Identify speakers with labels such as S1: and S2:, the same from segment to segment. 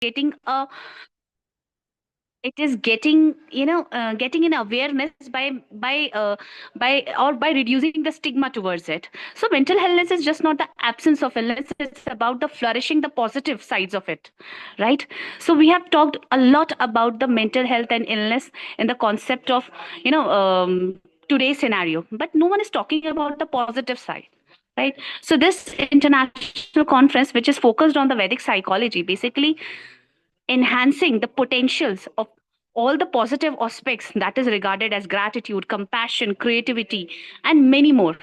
S1: getting a it is getting getting an awareness by reducing the stigma towards it. So mental illness is just not the absence of illness, it's about the flourishing the positive sides of it, right? So we have talked a lot about the mental health and illness in the concept of today's scenario, but no one is talking about the positive side, right? So this international conference, which is focused on the Vedic psychology, basically enhancing the potentials of all the positive aspects that is regarded as gratitude, compassion, creativity, and many more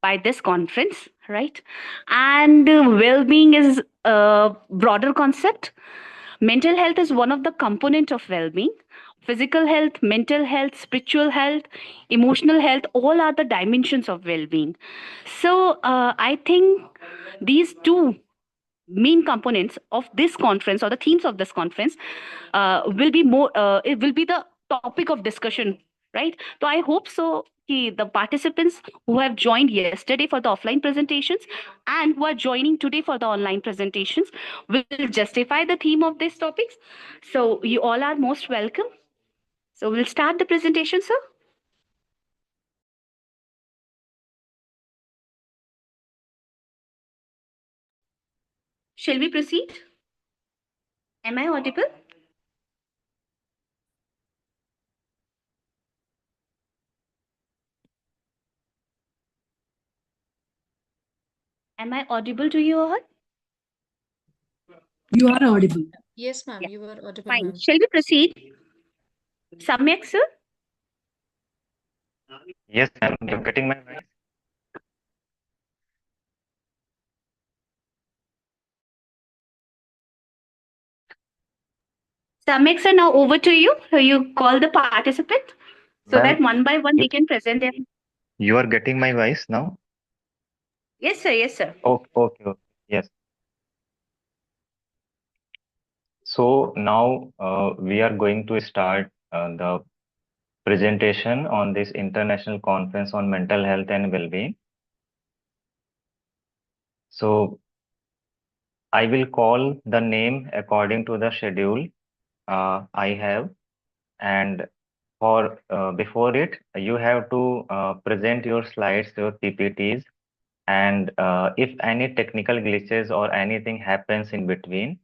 S1: by this conference, right? And well-being is a broader concept. Mental health is one of the component of well-being. Physical health, mental health, spiritual health, emotional health, all are the dimensions of well-being. So I think these two main components of this conference or the themes of this conference will be more it will be the topic of discussion, right? So I hope so the participants who have joined yesterday for the offline presentations and who are joining today for the online presentations will justify the theme of these topics. So you all are most welcome. So we'll start the presentation, sir. Shall we proceed? Am I audible? Am I audible to you all?
S2: You are audible.
S3: Yes, ma'am,
S1: Yeah,
S3: you are audible,
S1: fine.
S3: ma'am.
S1: Shall we proceed? Samyak, sir?
S4: Yes, ma'am. You're getting my voice?
S1: Samyak, sir, now over to you. So you call the participant so that
S4: Ma'am,
S1: one by one
S4: you,
S1: they can present their.
S4: you are getting my voice now?
S1: Yes, sir. Yes, sir.
S4: Okay, okay, okay. Yes. So now we are going to start the presentation on this international conference on mental health and well-being. So I will call the name according to the schedule I have, and for before it, you have to present your slides, your PPTs, and if any technical glitches or anything happens in between,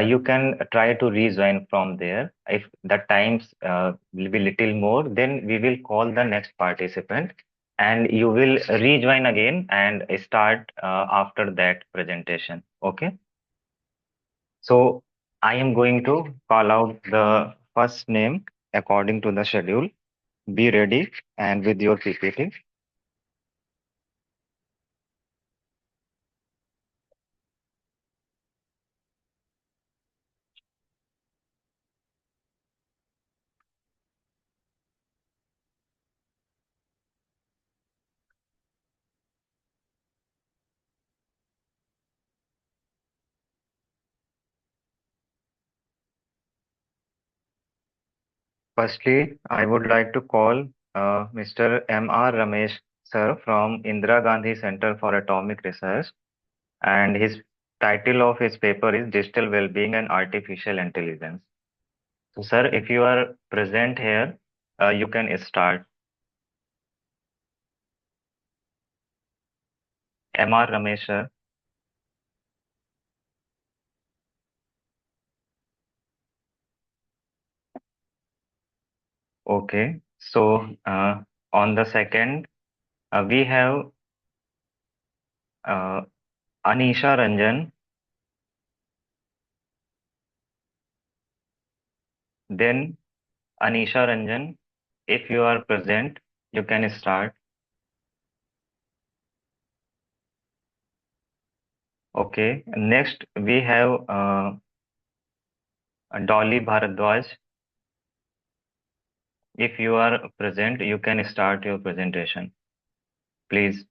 S4: you can try to rejoin from there. If the times will be little more, then we will call the next participant and you will rejoin again and start after that presentation. Okay. So I am going to call out the first name according to the schedule. Be ready and with your PPT. Firstly, I would like to call Mr. M.R. Ramesh sir from Indira Gandhi Center for Atomic Research, and his title of his paper is Digital Wellbeing and Artificial Intelligence. So, sir, if you are present here, you can start. M.R. Ramesh sir. Okay. So, on the second, we have uh, Anisha Ranjan, then Anisha Ranjan. If you are present, you can start. Okay. Next, we have Dolly Bharadwaj. If you are present, you can start your presentation, please.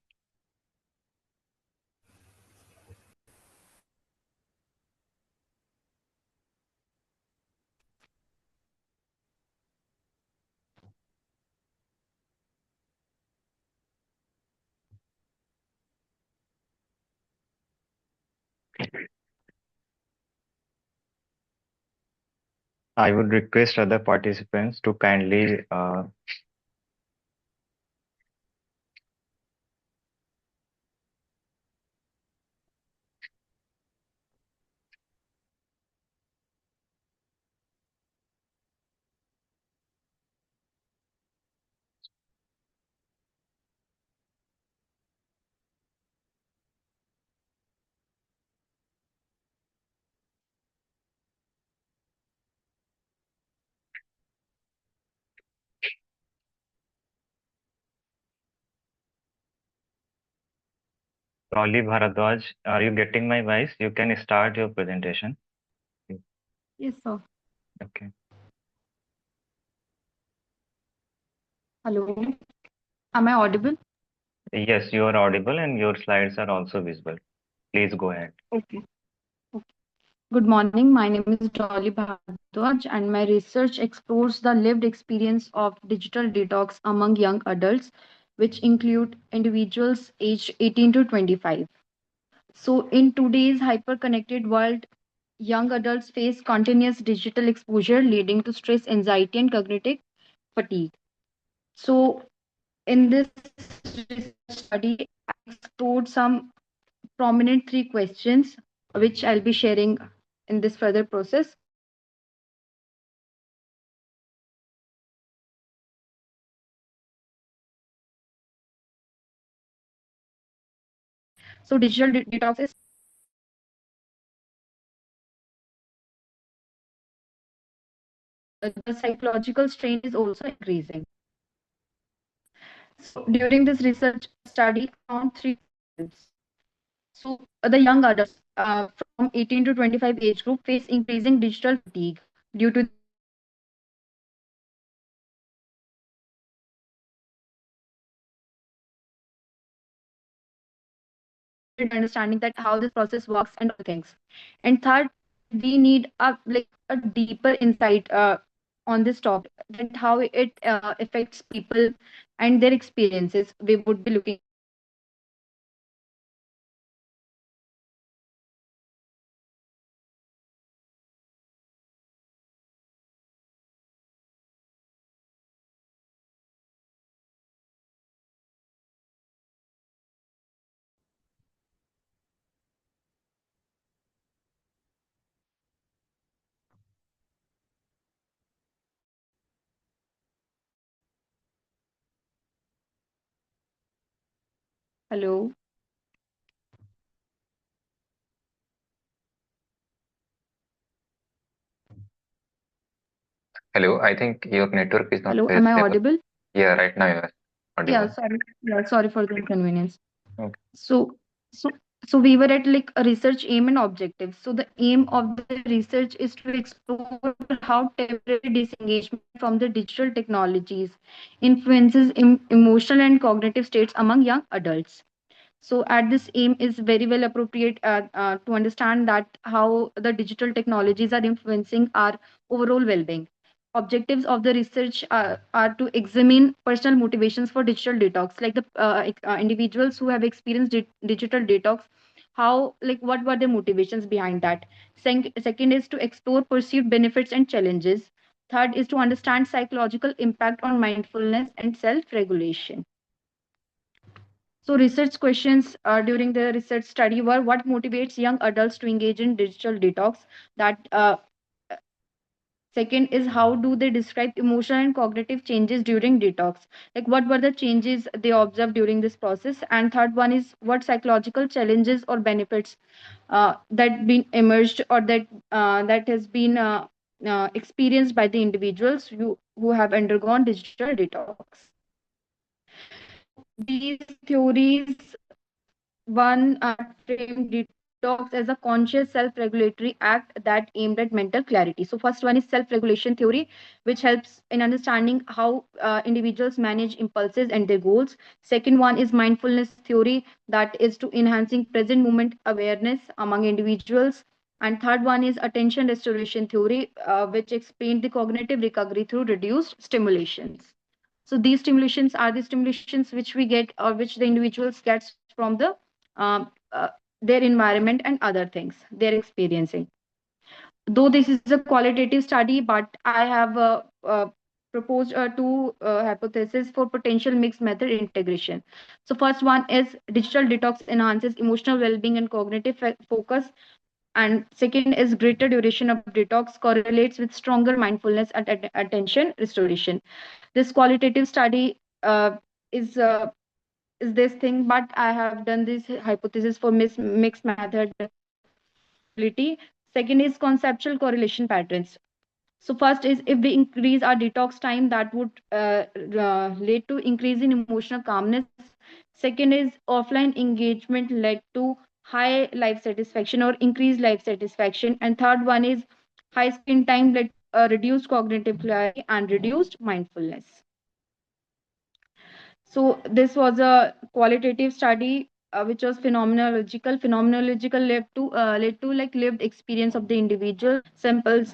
S4: I would request other participants to kindly Rolly Bharadwaj, are you getting my voice? You can start your presentation.
S2: Yes, sir.
S4: Okay.
S2: Hello. Am I audible?
S4: Yes, you are audible and your slides are also visible. Please go ahead.
S2: Okay. Okay. Good morning. My name is Dolly Bhardwaj, and my research explores the lived experience of digital detox among young adults, which include individuals aged 18 to 25. So, in today's hyper-connected world, young adults face continuous digital exposure, leading to stress, anxiety, and cognitive fatigue. So, in this research study, I explored some prominent three questions, which I'll be sharing in this further process. So, first question is, how does digital detox affect individuals' mental health? So, digital detox is something which the psychological strain is also increasing. So, during this research study, I found three concepts. So, the young adults from 18 to 25 age group face increasing digital fatigue due to the constant notifications, messages, and limited understanding that how this process works and all the things. And third, we need a deeper insight on this topic, that how it affects people and their experiences. We would be looking into this. Hello.
S3: Hello, I think your network is not
S2: Hello,
S3: very
S2: am I
S3: stable.
S2: audible?
S3: Yeah, right now you are
S2: Yeah,
S3: audible.
S2: sorry. Yeah, sorry for the inconvenience.
S3: Okay.
S2: So, so, so we were at like a research aim and objectives. So the aim of the research is to explore how temporary disengagement from the digital technologies influences emotional and cognitive states among young adults. So at this aim is very well appropriate to understand that how the digital technologies are influencing our overall well-being. Objectives of the research are to examine personal motivations for digital detox, like the individuals who have experienced digital detox, how, like, what were the motivations behind that. Second is to explore perceived benefits and challenges. Third is to understand psychological impact on mindfulness and self-regulation. So, research questions during the research study were, what motivates young adults to engage in digital detox? That second is, how do they describe emotional and cognitive changes during detox? Like, what were the changes they observed during this process? And third one is, what psychological challenges or benefits that been emerged, or that has been experienced by the individuals who have undergone digital detox? So these theories, one framed detox as a conscious self-regulatory act that aimed at mental clarity. So first one is self-regulation theory, which helps in understanding how individuals manage impulses and their goals. Second one is mindfulness theory, that is to enhancing present moment awareness among individuals. And third one is attention restoration theory, which explained the cognitive recovery through reduced stimulations. So these stimulations are the stimulations which we get, or which the individuals gets from the um, uh, their environment and other things they're experiencing. Though this is a qualitative study, but I have proposed two hypotheses for potential mixed method integration. So first one is digital detox enhances emotional well-being and cognitive focus, and second is greater duration of detox correlates with stronger mindfulness and attention restoration. This qualitative study is uh, is this thing, but I have done this hypothesis for mixed method ability. Second is conceptual correlation patterns. So first is if we increase our detox time, that would lead to increase in emotional calmness. Second is offline engagement led to high life satisfaction or increased life satisfaction. And third one is high screen time led to reduced cognitive clarity and reduced mindfulness. So this was a qualitative study which was phenomenological. Phenomenological led to like lived experience of the individual. Sample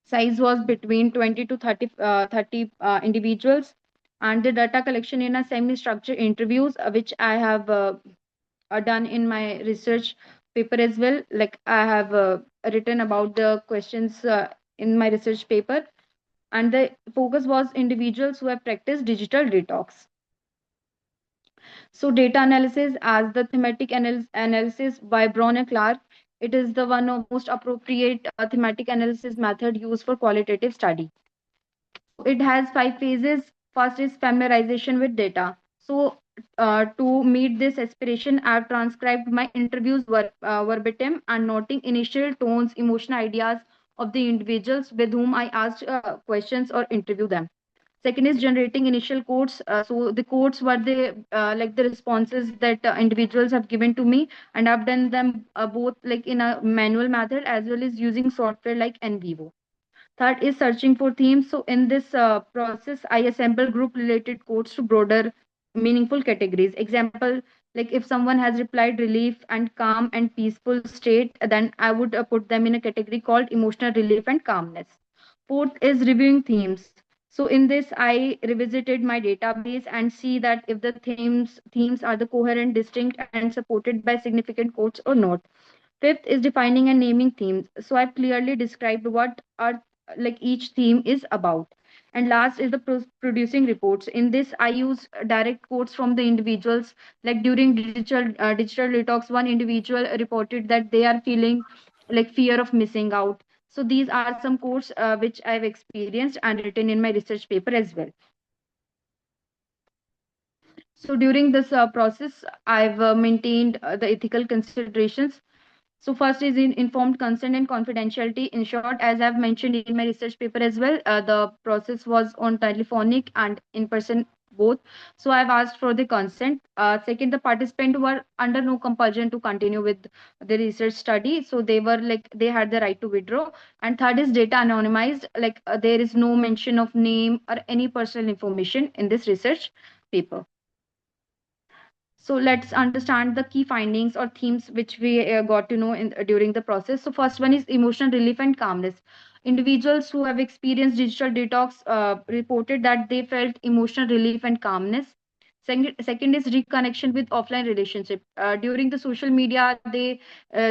S2: size was between 20 to 30 individuals, and the data collection in a semi-structured interviews, which I have done in my research paper as well. Like I have written about the questions in my research paper, and the focus was individuals who have practiced digital detox. So data analysis as the thematic analysis by Brown and Clark, it is the one of most appropriate thematic analysis method used for qualitative study. It has five phases. First is familiarization with data. So to meet this aspiration, I've transcribed my interviews verbatim and noting initial tones, emotional ideas of the individuals with whom I asked questions or interview them. Second is generating initial quotes. So the quotes were the like the responses that individuals have given to me, and I've done them both like in a manual method as well as using software like NVivo. Third is searching for themes. So in this process, I assemble group related codes to broader meaningful categories. Example, like if someone has replied relief and calm and peaceful state, then I would put them in a category called emotional relief and calmness. Fourth is reviewing themes. So in this, I revisited my database and see that if the themes are the coherent, distinct, and supported by significant quotes or not. Fifth is defining and naming themes. So I've clearly described what are like each theme is about. And last is the producing reports. In this, I use direct quotes from the individuals. Like during digital detox, one individual reported that they are feeling like fear of missing out. So these are some quotes which I've experienced and written in my research paper as well. So during this process, I've maintained the ethical considerations. So first is in informed consent and confidentiality. In short, as I've mentioned in my research paper as well, the process was on telephonic and in person both. So I've asked for the consent. Second, the participants were under no compulsion to continue with the research study. So they were like they had the right to withdraw. And third is data anonymized. Like there is no mention of name or any personal information in this research paper. So let's understand the key findings or themes which we got to know during the process. So first one is emotional relief and calmness. Individuals who have experienced digital detox reported that they felt emotional relief and calmness. Second is reconnection with offline relationship. During the social media, they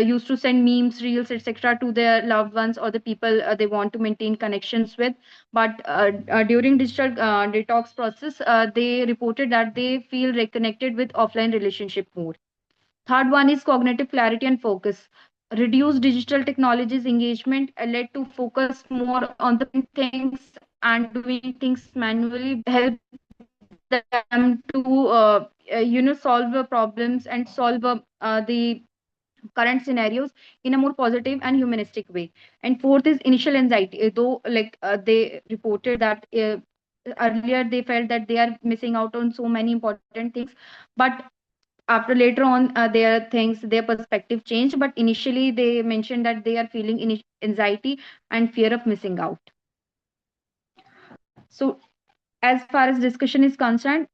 S2: used to send memes, reels, etc. to their loved ones or the people they want to maintain connections with. But during digital detox process, they reported that they feel reconnected with offline relationship more. Third one is cognitive clarity and focus. Reduced digital technologies engagement led to focus more on the things and doing things manually help them to solve the problems and solve the current scenarios in a more positive and humanistic way. And fourth is initial anxiety. Though they reported that earlier they felt that they are missing out on so many important things, but after later on their perspective changed, but initially they mentioned that they are feeling anxiety and fear of missing out. So as far as discussion is concerned,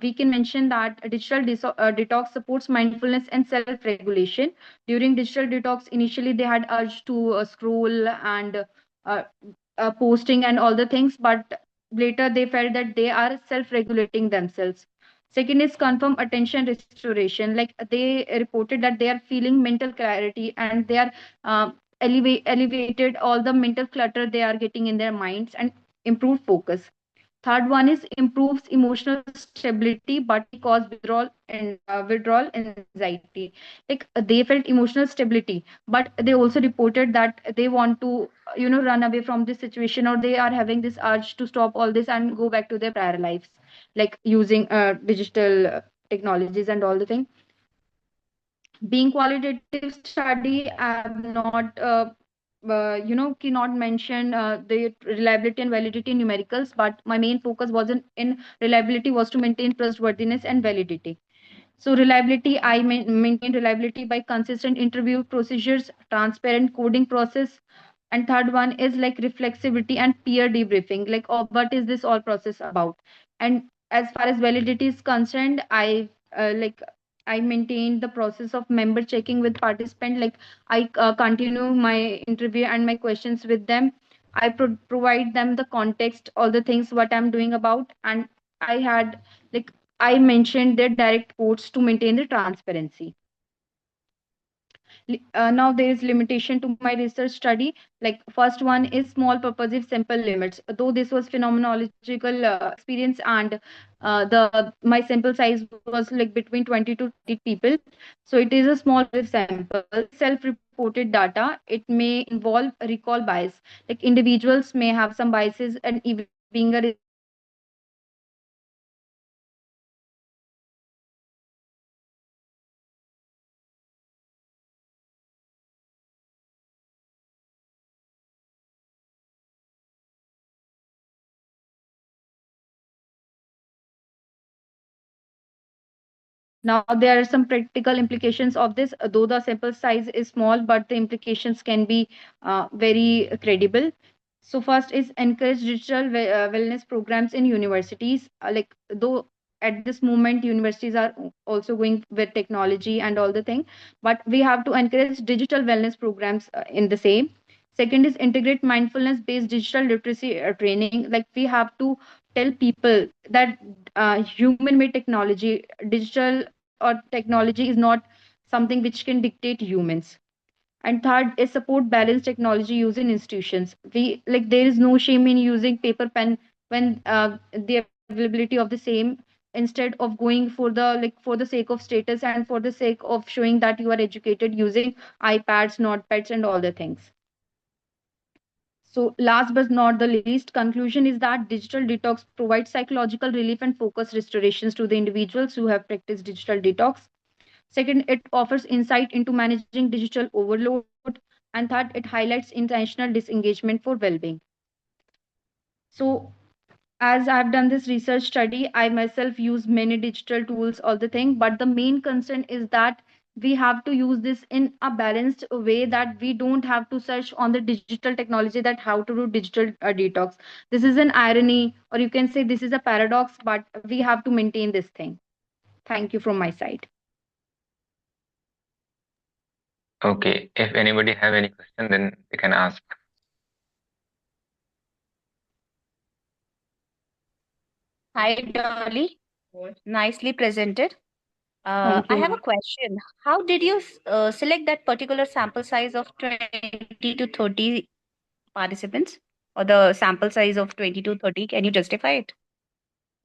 S2: we can mention that digital detox supports mindfulness and self-regulation. During digital detox, initially they had urge to scroll and uh, posting and all the things, but later they felt that they are self-regulating themselves. Second is confirm attention restoration. Like they reported that they are feeling mental clarity and they are uh, elevated all the mental clutter they are getting in their minds and improved focus. Third one is improves emotional stability, but may cause withdrawal anxiety. Like they felt emotional stability, but they also reported that they want to, run away from this situation, or they are having this urge to stop all this and go back to their prior lives, like using digital technologies and all the thing. Being qualitative study, I have not cannot mention the reliability and validity in numericals, but my main focus wasn't in reliability, was to maintain trustworthiness and validity. So reliability, I maintain reliability by consistent interview procedures, transparent coding process, and third one is like reflexivity and peer debriefing. Like, oh, what is this all process about? And as far as validity is concerned, I maintain the process of member checking with participant. Like I continue my interview and my questions with them. I provide them the context, all the things what I'm doing about, and I had like I mentioned their direct quotes to maintain the transparency. Now there is limitation to my research study. Like first one is small purposive sample limits. Though this was phenomenological experience, and the my sample size was like between 20 to 30 people, so it is a small sample. Self-reported data, it may involve recall bias. Like individuals may have some biases, and even being a researcher, I have to maintain the transparency and validity of my research. Now, there are some practical implications of this. Though the sample size is small, but the implications can be very credible. So, first is encourage digital wellness programs in universities. Like, though at this moment, universities are also going with technology and all the thing, but we have to encourage digital wellness programs in the same. Second is integrate mindfulness based digital literacy training. Like, we have to tell people that human made technology, digital or technology is not something which can dictate humans. And third is support balanced technology use in institutions. We like there is no shame in using paper pen when the availability of the same, instead of going for the for the sake of status and for the sake of showing that you are educated, using iPads, notepads, and all the things. So, last but not the least, conclusion is that digital detox provides psychological relief and focus restorations to the individuals who have practiced digital detox. Second, it offers insight into managing digital overload. And third, it highlights intentional disengagement for well being. So, as I've done this research study, I myself use many digital tools, all the thing, but the main concern is that we have to use this in a balanced way, that we don't have to search on the digital technology that how to do digital detox. This is an irony, or you can say this is a paradox, but we have to maintain this thing. Thank you from my side.
S3: Okay, if anybody have any question, then they can ask.
S1: Hi, Dolly. Nicely presented.
S2: Thank
S1: I
S2: you,
S1: have a
S2: ma'am.
S1: question. How did you select that particular sample size of 20 to 30 participants, or the sample size of 20 to 30? Can you justify it?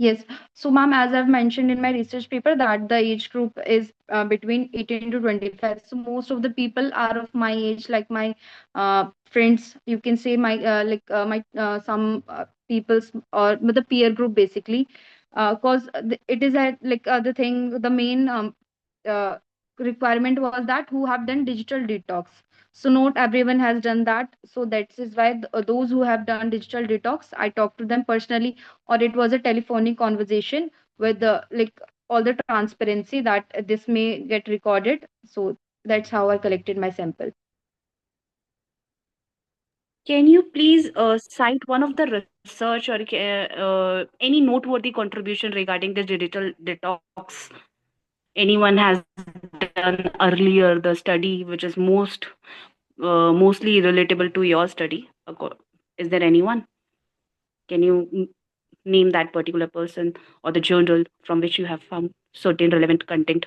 S2: Yes. So, ma'am, as I've mentioned in my research paper, that the age group is between 18 to 25. So, most of the people are of my age, like my friends. You can say my my some people's, or with the peer group basically, because it is a, the thing. The main uh, requirement was that who have done digital detox. So, not everyone has done that. So that is why those who have done digital detox, I talked to them personally, or it was a telephonic conversation with the all the transparency that this may get recorded. So that's how I collected my sample.
S1: Can you please cite one of the research or any noteworthy contribution regarding this digital detox anyone has done earlier, the study which is mostly relatable to your study? Is there anyone? Can you name that particular person or the journal from which you have found certain relevant content?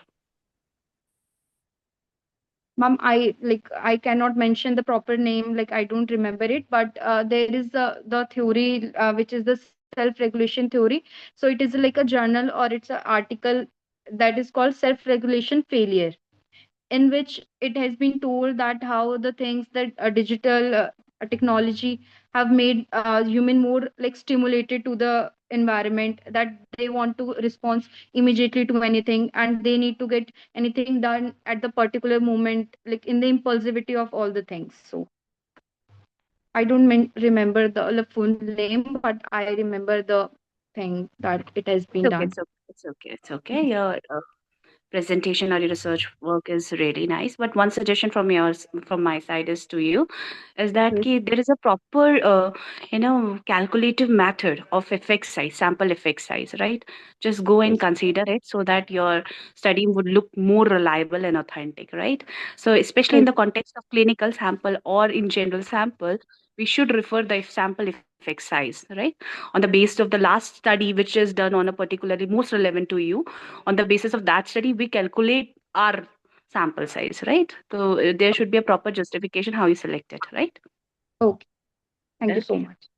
S2: Ma'am, I cannot mention the proper name, like I don't remember it, but there is the theory which is the self-regulation theory. So it is like a journal or it's an article that is called self-regulation failure, in which it has been told that how the things that digital technology have made human more like stimulated to the environment, that they want to respond immediately to anything, and they need to get anything done at the particular moment, like in the impulsivity of all the things. So I don't remember the full name, but I remember the thing that it has been
S1: It's okay.
S2: done.
S1: It's okay. It's okay. It's okay. Your presentation or your research work is really nice. But one suggestion from yours, from my side, is to you, is that
S2: Yes.
S1: there is a proper, calculative method of effect size, sample effect size, right? Just go and
S4: Yes.
S1: consider it so that your study would look more reliable and authentic, right? So, especially in
S2: Yes.
S1: the context of clinical sample or in general sample, we should refer the sample effect size, right? On the basis of the last study, which is done on a particularly most relevant to you, on the basis of that study, we calculate our sample size, right? So there should be a proper justification how you select it, right?
S2: Okay. Thank you so
S1: Okay.
S2: much.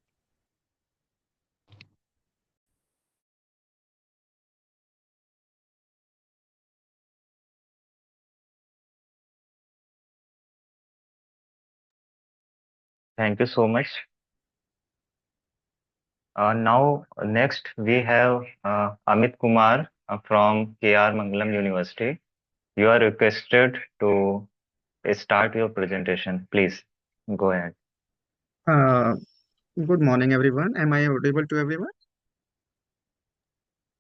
S4: Thank you so much. Now, next we have Amit Kumar from KR Mangalam University. You are requested to start your presentation. Please go ahead.
S5: Uh, Good morning, everyone. Am I audible to everyone?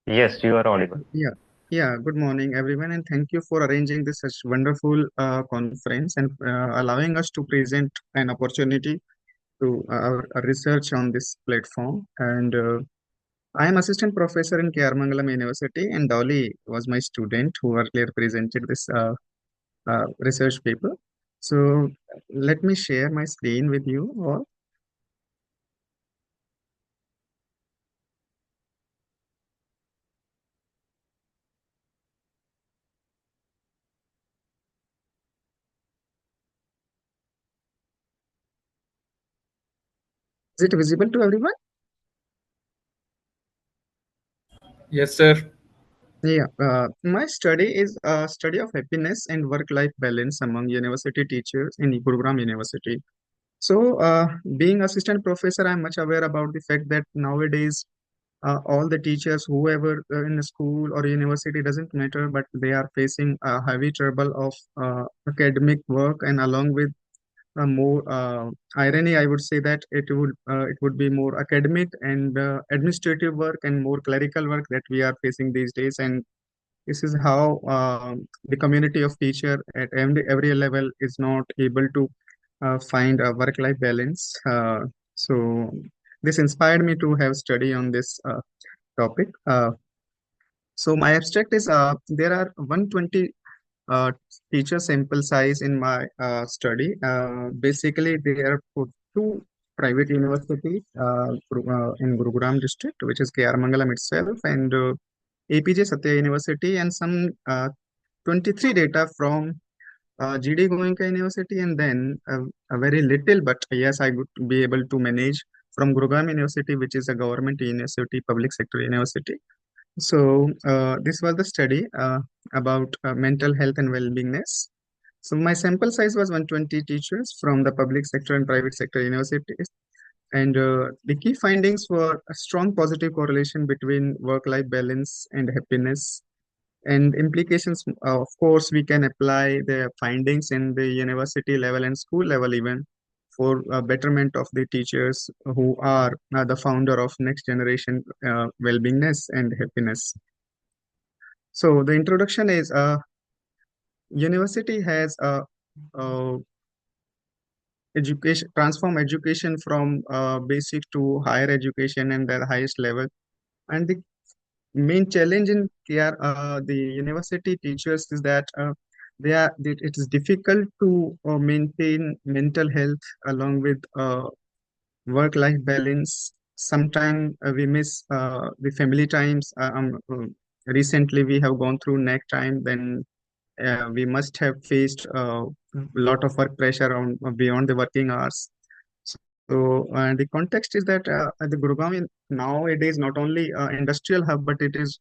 S4: Yes, you are audible.
S5: Yeah, yeah. Good morning, everyone, and thank you for arranging this such wonderful conference and allowing us to present an opportunity to our research on this platform. And I am assistant professor in Mangalam University, and Dolly was my student who earlier presented this research paper. So let me share my screen with you all. Is it visible to everyone?
S6: Yes, sir.
S5: Yeah, my study is a study of happiness and work-life balance among university teachers in Gurugram University. So, being assistant professor, I'm much aware about the fact that nowadays all the teachers, whoever in the school or university, doesn't matter, but they are facing a heavy trouble of academic work, and along with more irony, I would say that it would be more academic and administrative work and more clerical work that we are facing these days. And this is how the community of teacher at every level is not able to find a work-life balance. So this inspired me to have study on this topic. So my abstract is there are 120 uh, teacher sample size in my study. Basically, there are for two private universities in Gurugram district, which is KR Mangalam itself, and APJ Satya University, and some 23 data from GD Goenka University, and then a very little, but yes, I would be able to manage from Gurugram University, which is a government university, public sector university. So this was the study about mental health and well-beingness. So my sample size was 120 teachers from the public sector and private sector universities. And the key findings were a strong positive correlation between work-life balance and happiness. And implications, of course, we can apply the findings in the university level and school level even for betterment of the teachers who are the founder of next generation well-beingness and happiness. So the introduction is university has a education transform education from basic to higher education and the highest level. And the main challenge in KR, the university teachers is that it is difficult to maintain mental health along with work-life balance. Sometimes we miss the family times. Recently, we have gone through neck time, then we must have faced a lot of work pressure on beyond the working hours. So the context is that the Gurgaon nowadays not only industrial hub, but it is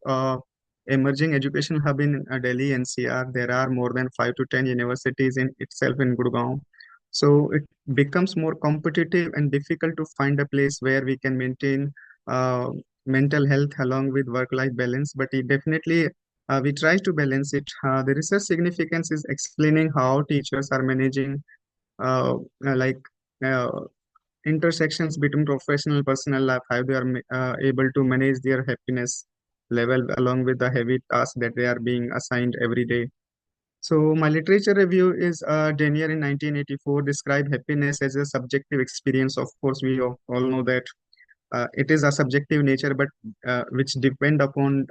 S5: emerging education hub in Delhi NCR. There are more than 5 to 10 universities in itself in Gurgaon. So it becomes more competitive and difficult to find a place where we can maintain uh, mental health along with work-life balance. But it definitely we try to balance it. The research significance is explaining how teachers are managing uh, like uh, intersections between professional and personal life, how they are able to manage their happiness level along with the heavy tasks that they are being assigned every day. So my literature review is Denier in 1984 described happiness as a subjective experience. Of course, we all know that it is a subjective nature, but which depend upon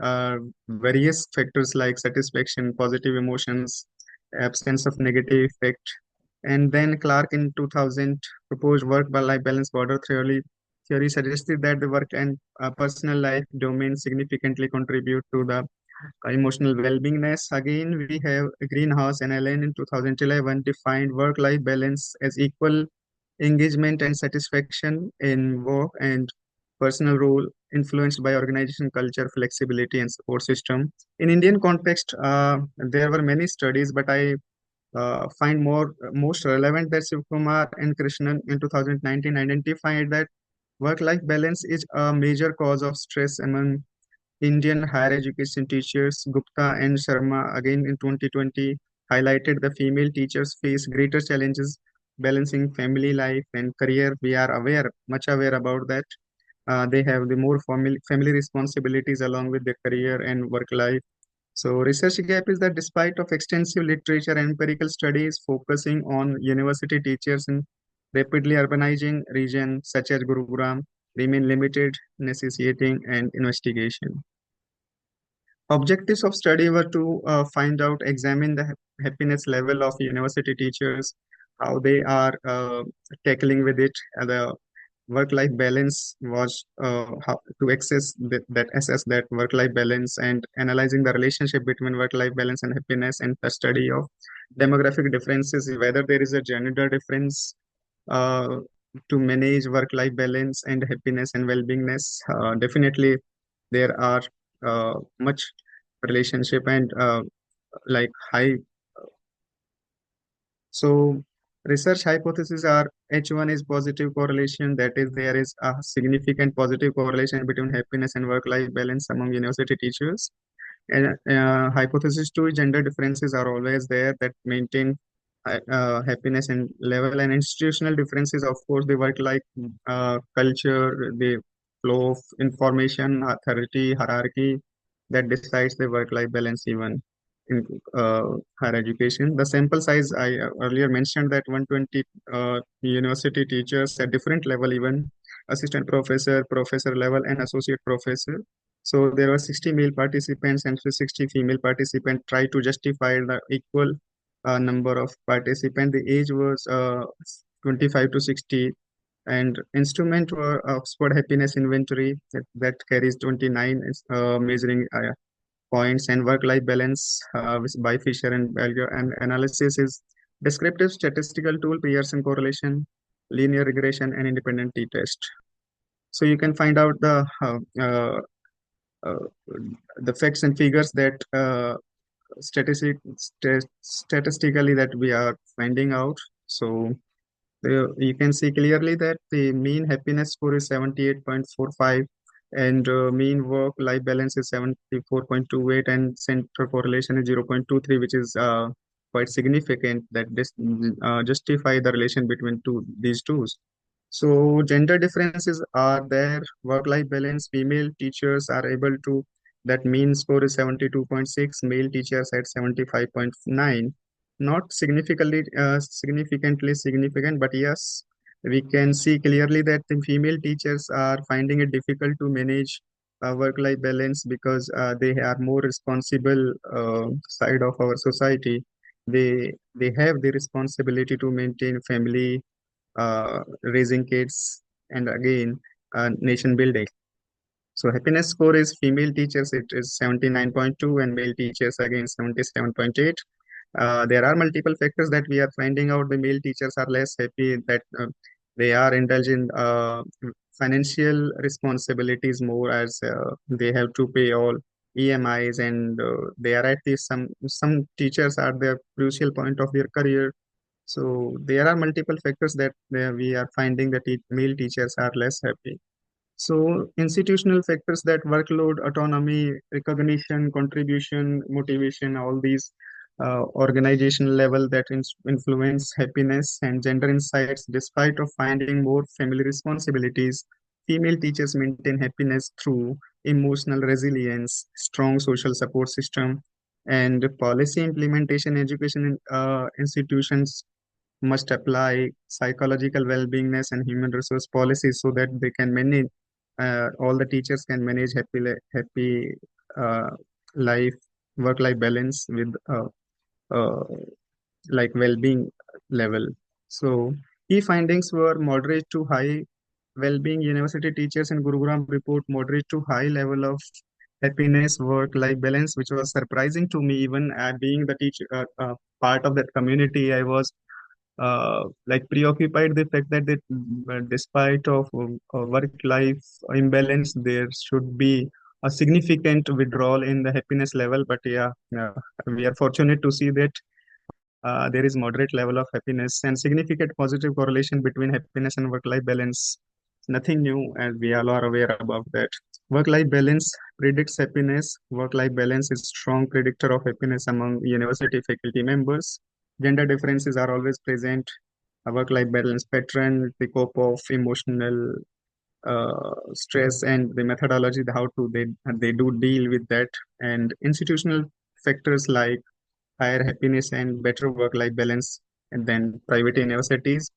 S5: various factors like satisfaction, positive emotions, absence of negative effect. And then Clark in 2000 proposed work-life balance border theory suggested that the work and personal life domains significantly contribute to the emotional well-beingness. Again, we have Greenhouse and Allen in 2011 defined work-life balance as equal engagement and satisfaction in work and personal role influenced by organization culture, flexibility, and support system. In Indian context, there were many studies, but I find most relevant that Shivkumar and Krishnan in 2019 identified that work-life balance is a major cause of stress among Indian higher education teachers. Gupta and Sharma again in 2020 highlighted the female teachers face greater challenges balancing family life and career. We are much aware about that. They have the more family responsibilities along with their career and work life. So research gap is that despite of extensive literature and empirical studies focusing on university teachers in rapidly urbanizing regions such as Gurugram remain limited, necessitating an investigation. Objectives of study were to examine the happiness level of university teachers, how they are tackling with it. The work-life balance was how to assess that work-life balance and analyzing the relationship between work-life balance and happiness, and the study of demographic differences, whether there is a gender difference uh, to manage work-life balance and happiness and well-beingness. Definitely, there are much relationship and like high. So research hypotheses are H1 is positive correlation, that is there is a significant positive correlation between happiness and work-life balance among university teachers. And hypothesis two, gender differences are always there that maintain happiness and level, and institutional differences, of course, the work-life culture, the flow of information, authority, hierarchy that decides the work-life balance even in higher education. The sample size I earlier mentioned that 120 university teachers at different level, even assistant professor, professor level, and associate professor. So there were 60 male participants and 60 female participants. Try to justify the equal number of participants. The age was 25 to 60, and instrument were Oxford Happiness Inventory that carries 29 measuring points, and work-life balance by Fisher and Belger. And analysis is descriptive statistical tool, Pearson correlation, linear regression, and independent t-test. So you can find out uh, the facts and figures that statistically that we are finding out. So you can see clearly that the mean happiness score is 78.45, and mean work life balance is 74.28, and center correlation is 0.23, which is quite significant that this justify the relation between these two. So gender differences are there. Work-life balance, female teachers are able to, that mean score is 72.6, male teachers at 75.9. Not significantly significant, but yes, we can see clearly that the female teachers are finding it difficult to manage work-life balance because they are more responsible side of our society. They have the responsibility to maintain family, raising kids, and again, nation building. So happiness score is female teachers, it is 79.2, and male teachers again 77.8. There are multiple factors that we are finding out. The male teachers are less happy, that they are indulged in financial responsibilities more, as they have to pay all EMIs, and they are at this, some teachers are the crucial point of their career. So there are multiple factors that we are finding that male teachers are less happy. So institutional factors, that workload, autonomy, recognition, contribution, motivation, all these organizational level that influence happiness, and gender insights. Despite of finding more family responsibilities, female teachers maintain happiness through emotional resilience, strong social support system, and policy implementation. Education institutions must apply psychological well-beingness and human resource policies so that they can manage, all the teachers can manage happy uh, life, work-life balance with uh, like well-being level. So key findings were moderate to high well-being. University teachers in Gurugram report moderate to high level of happiness, work-life balance, which was surprising to me. Even being the teacher, part of that community, I was like preoccupied the fact that despite of work-life imbalance, there should be a significant withdrawal in the happiness level. But yeah, we are fortunate to see that there is moderate level of happiness and significant positive correlation between happiness and work-life balance. Nothing new, as we all are aware about that. Work-life balance predicts happiness. Work-life balance is strong predictor of happiness among university faculty members. Gender differences are always present. A work-life balance pattern, the cope of emotional stress, and the methodology, how to they do deal with that, and institutional factors like higher happiness and better work-life balance and then private universities.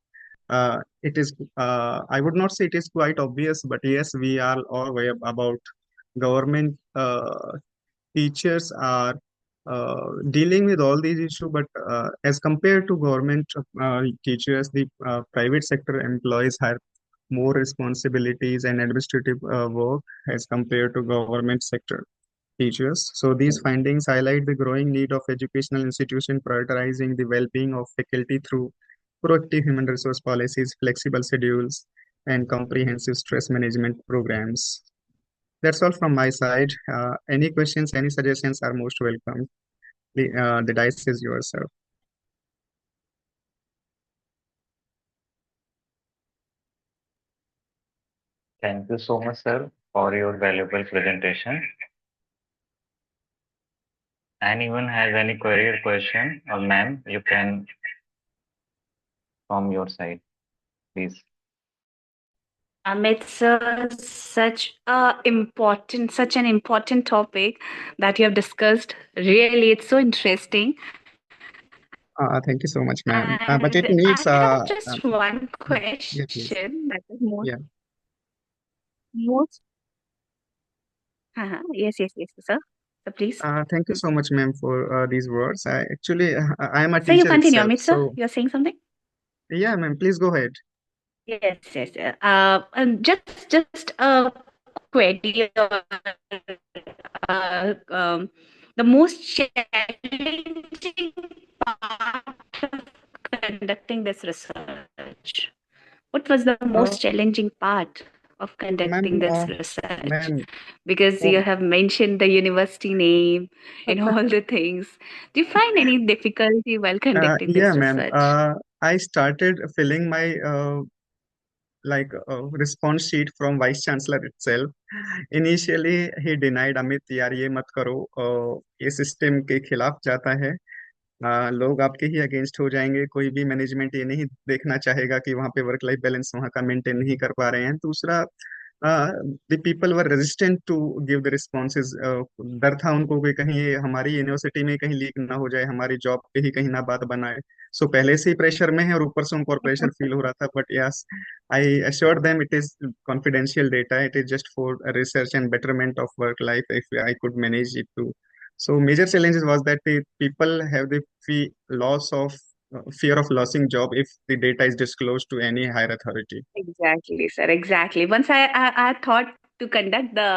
S5: It is, I would not say it is quite obvious, but yes, we are all aware about government teachers are dealing with all these issues, but as compared to government teachers, the private sector employees have more responsibilities and administrative work as compared to government sector teachers. So these findings highlight the growing need of educational institutions prioritizing the well-being of faculty through proactive human resource policies, flexible schedules, and comprehensive stress management programs. That's all from my side. Any questions, any suggestions are most welcome. The dice is yours, sir.
S4: Thank you so much, sir, for your valuable presentation. Anyone has any query or question, or ma'am, you can from your side, please.
S1: Amit sir, such an important topic that you have discussed. Really, it's so interesting.
S5: Thank you so much, ma'am. But it
S1: And
S5: needs,
S1: I have just one
S5: yeah, please.
S1: question that is
S5: Yeah.
S1: most. Yes, yes, yes, sir. So please.
S5: Thank you so much, ma'am, for these words. I am a
S1: So you
S5: teacher
S1: continue,
S5: itself.
S1: Amit sir.
S5: So,
S1: You're saying something?
S5: yeah, ma'am, please go ahead.
S1: Yes, yes. Just a query or the most challenging part of conducting this research. What was the
S5: Uh,
S1: most challenging part of conducting
S5: ma'am,
S1: this research?
S5: ma'am,
S1: Because you
S5: oh,
S1: have mentioned the university name and all the things. Do you find any difficulty while conducting
S5: yeah,
S1: this
S5: ma'am.
S1: research?
S5: I started filling my response sheet from vice chancellor itself. Initially, he denied, Amit यार ये मत करो, ये system के खिलाफ जाता है। लोग आपके ही अगेंस्ट हो जाएंगे। कोई भी मैनेजमेंट ये नहीं देखना चाहेगा कि वहाँ पे वर्क लाइफ बैलेंस वहाँ का मेंटेन नहीं कर पा रहे हैं। दूसरा, the people were resistant to give the responses. डर था उनको कि कहीं ये हमारी यूनिवर्सिटी में कहीं लीक ना हो जाए, हमारी जॉब पे ही कहीं ना बात बनाए। सो पहले से ही प्रेशर में है और ऊपर से उनको प्रेशर फील हो रहा था। But yes, I assured them it is confidential data, it is just for research and betterment of work life if I could manage it too. So major challenges was that the people have the loss of fear of losing job if the data is disclosed to any higher authority.
S1: Exactly, sir. Exactly. Once I thought to conduct the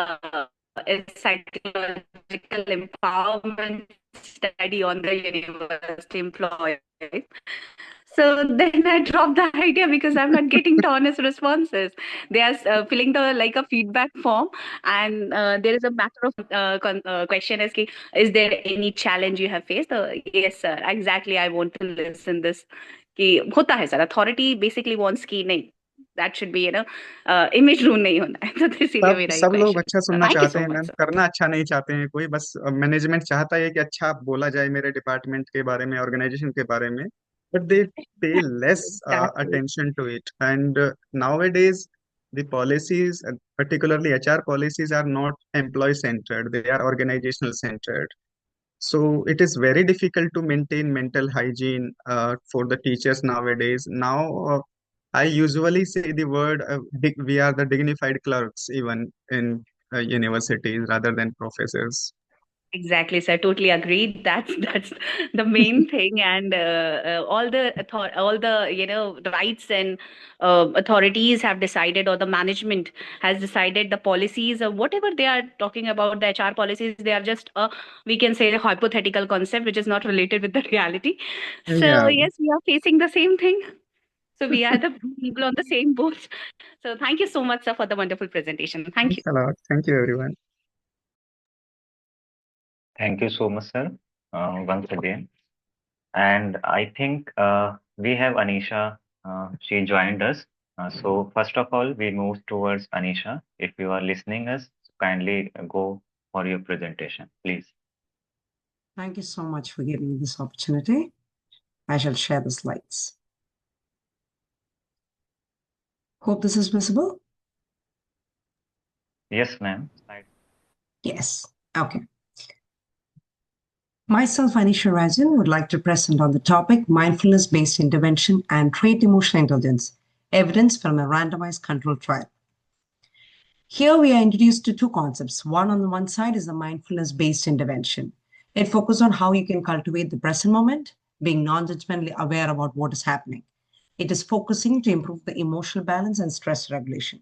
S1: psychological empowerment study on the university employees. So then I dropped the idea because I'm not getting the honest responses. They are filling the like a feedback form, and there is a matter of question is ki, is there any challenge you have faced? Yes, sir. Exactly. I want to listen this. कि होता है sir authority basically wants की नहीं that should be image rule नहीं होना है तो इसीलिए
S5: सब
S1: मेरा ये
S5: सब लोग अच्छा
S1: क्वेश्चन
S5: सुनना
S1: थैंक यू
S5: चाहते
S1: सो
S5: हैं
S1: मच
S5: मैम,
S1: सर
S5: करना अच्छा नहीं चाहते हैं कोई, बस मैनेजमेंट चाहता है कि अच्छा बोला जाए मेरे डिपार्टमेंट के बारे में, ऑर्गेनाइजेशन के बारे में, बट दे पे less
S1: exactly
S5: attention to it. And nowadays the policies, particularly HR policies, are not employee centered, they are organizational centered. So it is very difficult to maintain mental hygiene for the teachers nowadays. Now, I usually say the word we are the dignified clerks even in universities rather than professors.
S1: Exactly, sir. Totally agreed. That's the main thing, and all the rights and authorities have decided, or the management has decided the policies or whatever they are talking about the HR policies. They are just we can say a hypothetical concept which is not related with the reality. So
S5: Yeah,
S1: yes, we are facing the same thing. So we are the people on the same boat. So thank you so much, sir, for the wonderful presentation. Thank
S5: thanks
S1: you.
S5: a lot. Thank you, everyone.
S4: Thank you so much, sir, once again. And I think we have Anisha. She joined us. So first of all, we move towards Anisha. If you are listening us, kindly go for your presentation, please.
S7: Thank you so much for giving me this opportunity. I shall share the slides. Hope this is visible.
S4: Yes, ma'am.
S7: Yes. Okay. Myself, Anisha Rajan, would like to present on the topic mindfulness-based intervention and trait emotional intelligence, evidence from a randomized controlled trial. Here we are introduced to two concepts. One on the one side is the mindfulness-based intervention. It focuses on how you can cultivate the present moment, being non-judgmentally aware about what is happening. It is focusing to improve the emotional balance and stress regulation.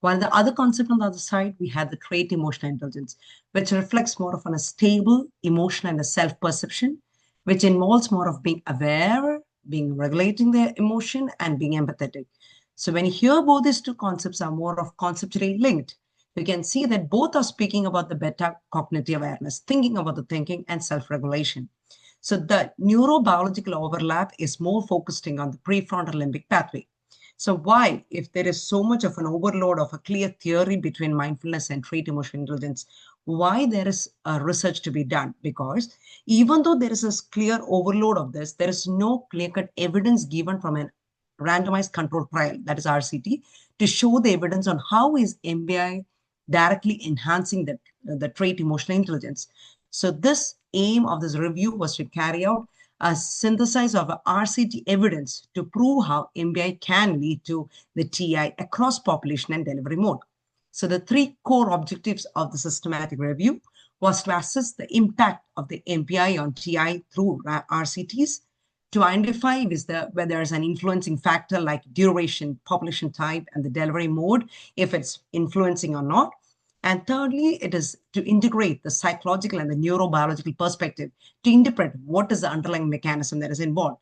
S7: While the other concept on the other side, we had the trait emotional intelligence, which reflects more of on a stable emotion and a self-perception, which involves more of being aware, being regulating their emotion, and being empathetic. So when you hear both these two concepts are more of conceptually linked, you can see that both are speaking about the better cognitive awareness, thinking about the thinking and self-regulation. So the neurobiological overlap is more focusing on the prefrontal limbic pathway. So why, if there is so much of an overload of a clear theory between mindfulness and trait emotional intelligence, why there is research to be done? Because even though there is a clear overload of this, there is no clear-cut evidence given from a randomized controlled trial, that is RCT, to show the evidence on how is MBI directly enhancing the trait emotional intelligence. So this aim of this review was to carry out a synthesis of RCT evidence to prove how MBI can lead to the TI across population and delivery mode. So the three core objectives of the systematic review was to assess the impact of the MPI on TI through RCTs, to identify whether there's an influencing factor like duration, population type, and the delivery mode, if it's influencing or not. And thirdly, it is to integrate the psychological and the neurobiological perspective to interpret what is the underlying mechanism that is involved.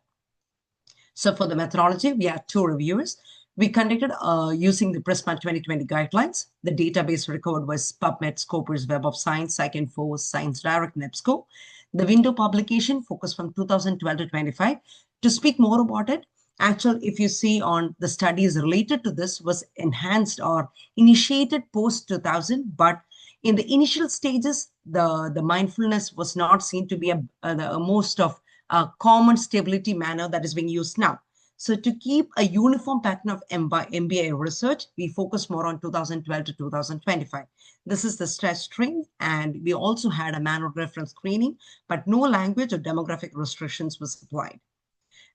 S7: So for the methodology, we had two reviewers. We conducted using the PRISMA 2020 guidelines. The database recovered was PubMed, Scopus, Web of Science, PsycInfo, Science Direct, NEBSCO. The window publication focused from 2012 to 25. To speak more about it, actually, if you see on the studies related to this was enhanced or initiated post 2000, but in the initial stages, the mindfulness was not seen to be the most of a common stability manner that is being used now. So to keep a uniform pattern of MBA research, we focus more on 2012 to 2025. This is the stress string, and we also had a manual reference screening, but no language or demographic restrictions was applied.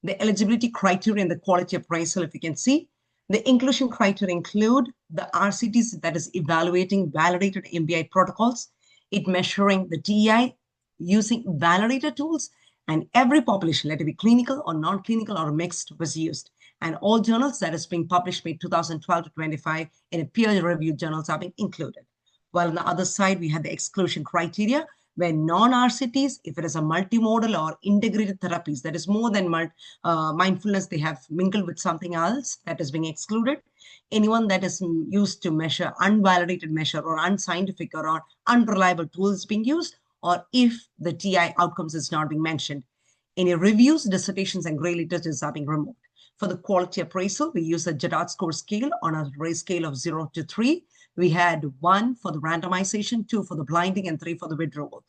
S7: The eligibility criteria and the quality appraisal, if you can see, the inclusion criteria include the RCTs that is evaluating validated MBI protocols, it measuring the TEI using validated tools, and every population, let it be clinical or non-clinical or mixed, was used. And all journals that is being published by 2012 to 25 in a peer-reviewed journals are being included. While on the other side, we had the exclusion criteria, where non-RCTs, if it is a multimodal or integrated therapies, that is more than mindfulness, they have mingled with something else, that is being excluded. Anyone that is used to measure unvalidated measure or unscientific or unreliable tools being used, or if the TI outcomes is not being mentioned. Any reviews, dissertations, and gray literatures are being removed. For the quality appraisal, we use a Gerard score scale on a race scale of 0 to 3. We had 1 for the randomization, 2 for the blinding, and 3 for the withdrawal.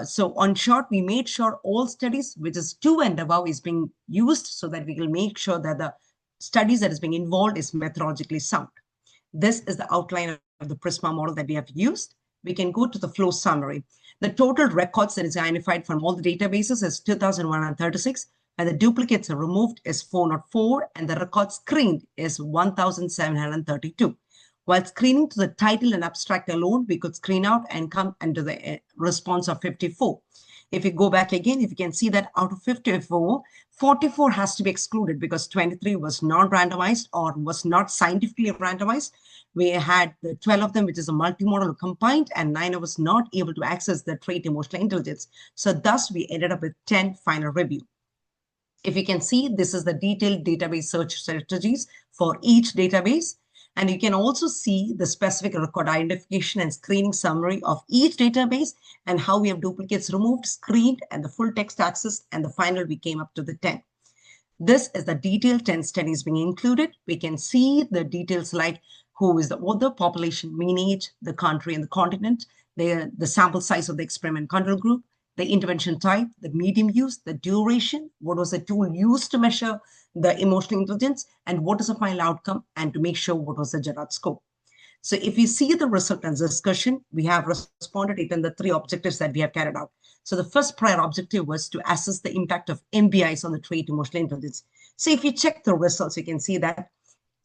S7: So on short, we made sure all studies, which is 2 and above, is being used so that we will make sure that the studies that is being involved is methodologically sound. This is the outline of the PRISMA model that we have used. We can go to the flow summary. The total records that is identified from all the databases is 2,136, and the duplicates are removed is 404, and the records screened is 1,732. While screening to the title and abstract alone, we could screen out and come into the response of 54. If you go back again, if you can see that out of 54, 44 has to be excluded because 23 was non-randomized or was not scientifically randomized. We had the 12 of them, which is a multimodal combined, and 9 of us not able to access the trait emotional intelligence. So thus, we ended up with 10 final review. If you can see, this is the detailed database search strategies for each database. And you can also see the specific record identification and screening summary of each database and how we have duplicates removed, screened, and the full text access. And the final, we came up to the 10. This is the detailed 10 studies being included. We can see the details like who is the author, population, mean age, the country and the continent, the sample size of the experiment control group, the intervention type, the medium used, the duration, what was the tool used to measure the emotional intelligence, and what is the final outcome, and to make sure what was the Gerard score. So if you see the result and discussion, we have responded it in the 3 objectives that we have carried out. So the first prior objective was to assess the impact of MBIs on the trait emotional intelligence. So if you check the results, you can see that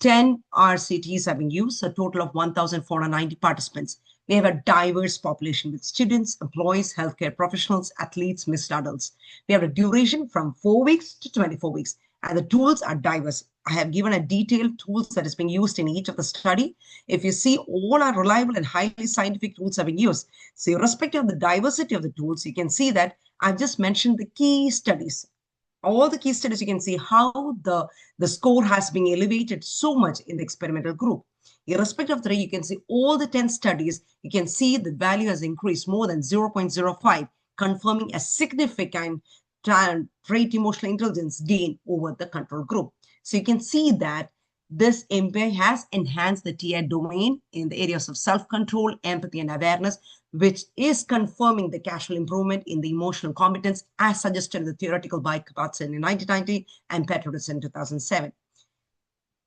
S7: 10 RCTs have been used, a total of 1,490 participants. We have a diverse population with students, employees, healthcare professionals, athletes, mixed adults. We have a duration from 4 weeks to 24 weeks, and the tools are diverse. I have given a detailed tools that is being used in each of the study. If you see, all are reliable and highly scientific tools have been used. So irrespective of the diversity of the tools, you can see that I've just mentioned the key studies. All the key studies, you can see how the score has been elevated so much in the experimental group. Irrespective of 3, you can see all the 10 studies, you can see the value has increased more than 0.05, confirming a significant trait emotional intelligence gain over the control group. So you can see that this MBI has enhanced the TI domain in the areas of self-control, empathy, and awareness, which is confirming the causal improvement in the emotional competence as suggested in the theoretical by Kabat-Zinn in 1990 and Petrovitz in 2007.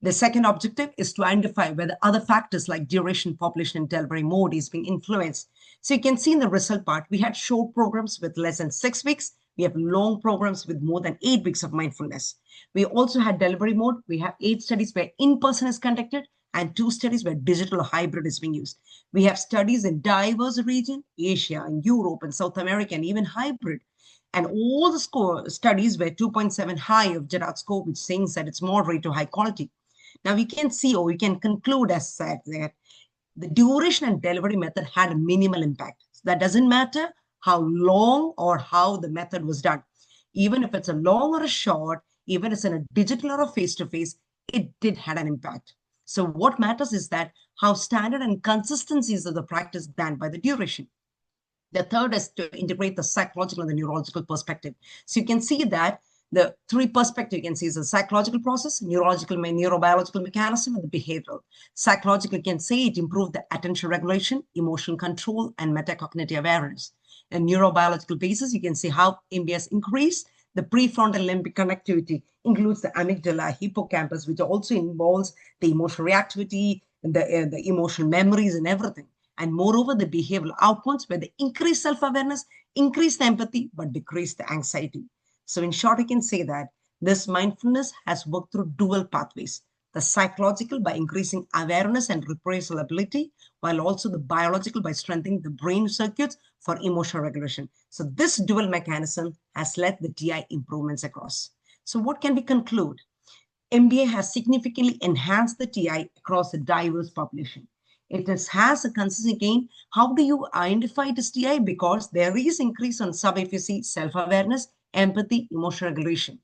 S7: The second objective is to identify whether other factors like duration, population, and delivery mode is being influenced. So you can see in the result part, we had short programs with less than 6 weeks. We have long programs with more than 8 weeks of mindfulness. We also had delivery mode. We have 8 studies where in-person is conducted and 2 studies where digital or hybrid is being used. We have studies in diverse region, Asia and Europe and South America, and even hybrid. And all the studies were 2.7 high of Gerard score, which says that it's moderate to high quality. Now we can see, or we can conclude as said that the duration and delivery method had a minimal impact. So that doesn't matter how long or how the method was done. Even if it's a long or a short, even if it's in a digital or a face-to-face, it did have an impact. So what matters is that how standard and consistencies of the practice done by the duration. The third is to integrate the psychological and the neurological perspective. So you can see that the 3 perspectives you can see is the psychological process, neurological, neurobiological mechanism, and the behavioral. Psychological, you can say it improved the attention regulation, emotional control, and metacognitive awareness. And neurobiological basis, you can see how MBS increased the prefrontal limbic connectivity, includes the amygdala, hippocampus, which also involves the emotional reactivity, and the emotional memories and everything. And moreover, the behavioral outcomes where they increase self-awareness, increase the empathy, but decrease the anxiety. So in short, I can say that this mindfulness has worked through dual pathways. The psychological by increasing awareness and reprisal ability, while also the biological by strengthening the brain circuits for emotional regulation. So this dual mechanism has led the TI improvements across. So what can we conclude? MBA has significantly enhanced the TI across a diverse population. has a consistent gain. How do you identify this TI? Because there is increase on sub-FAC, self-awareness, empathy, emotional regulation.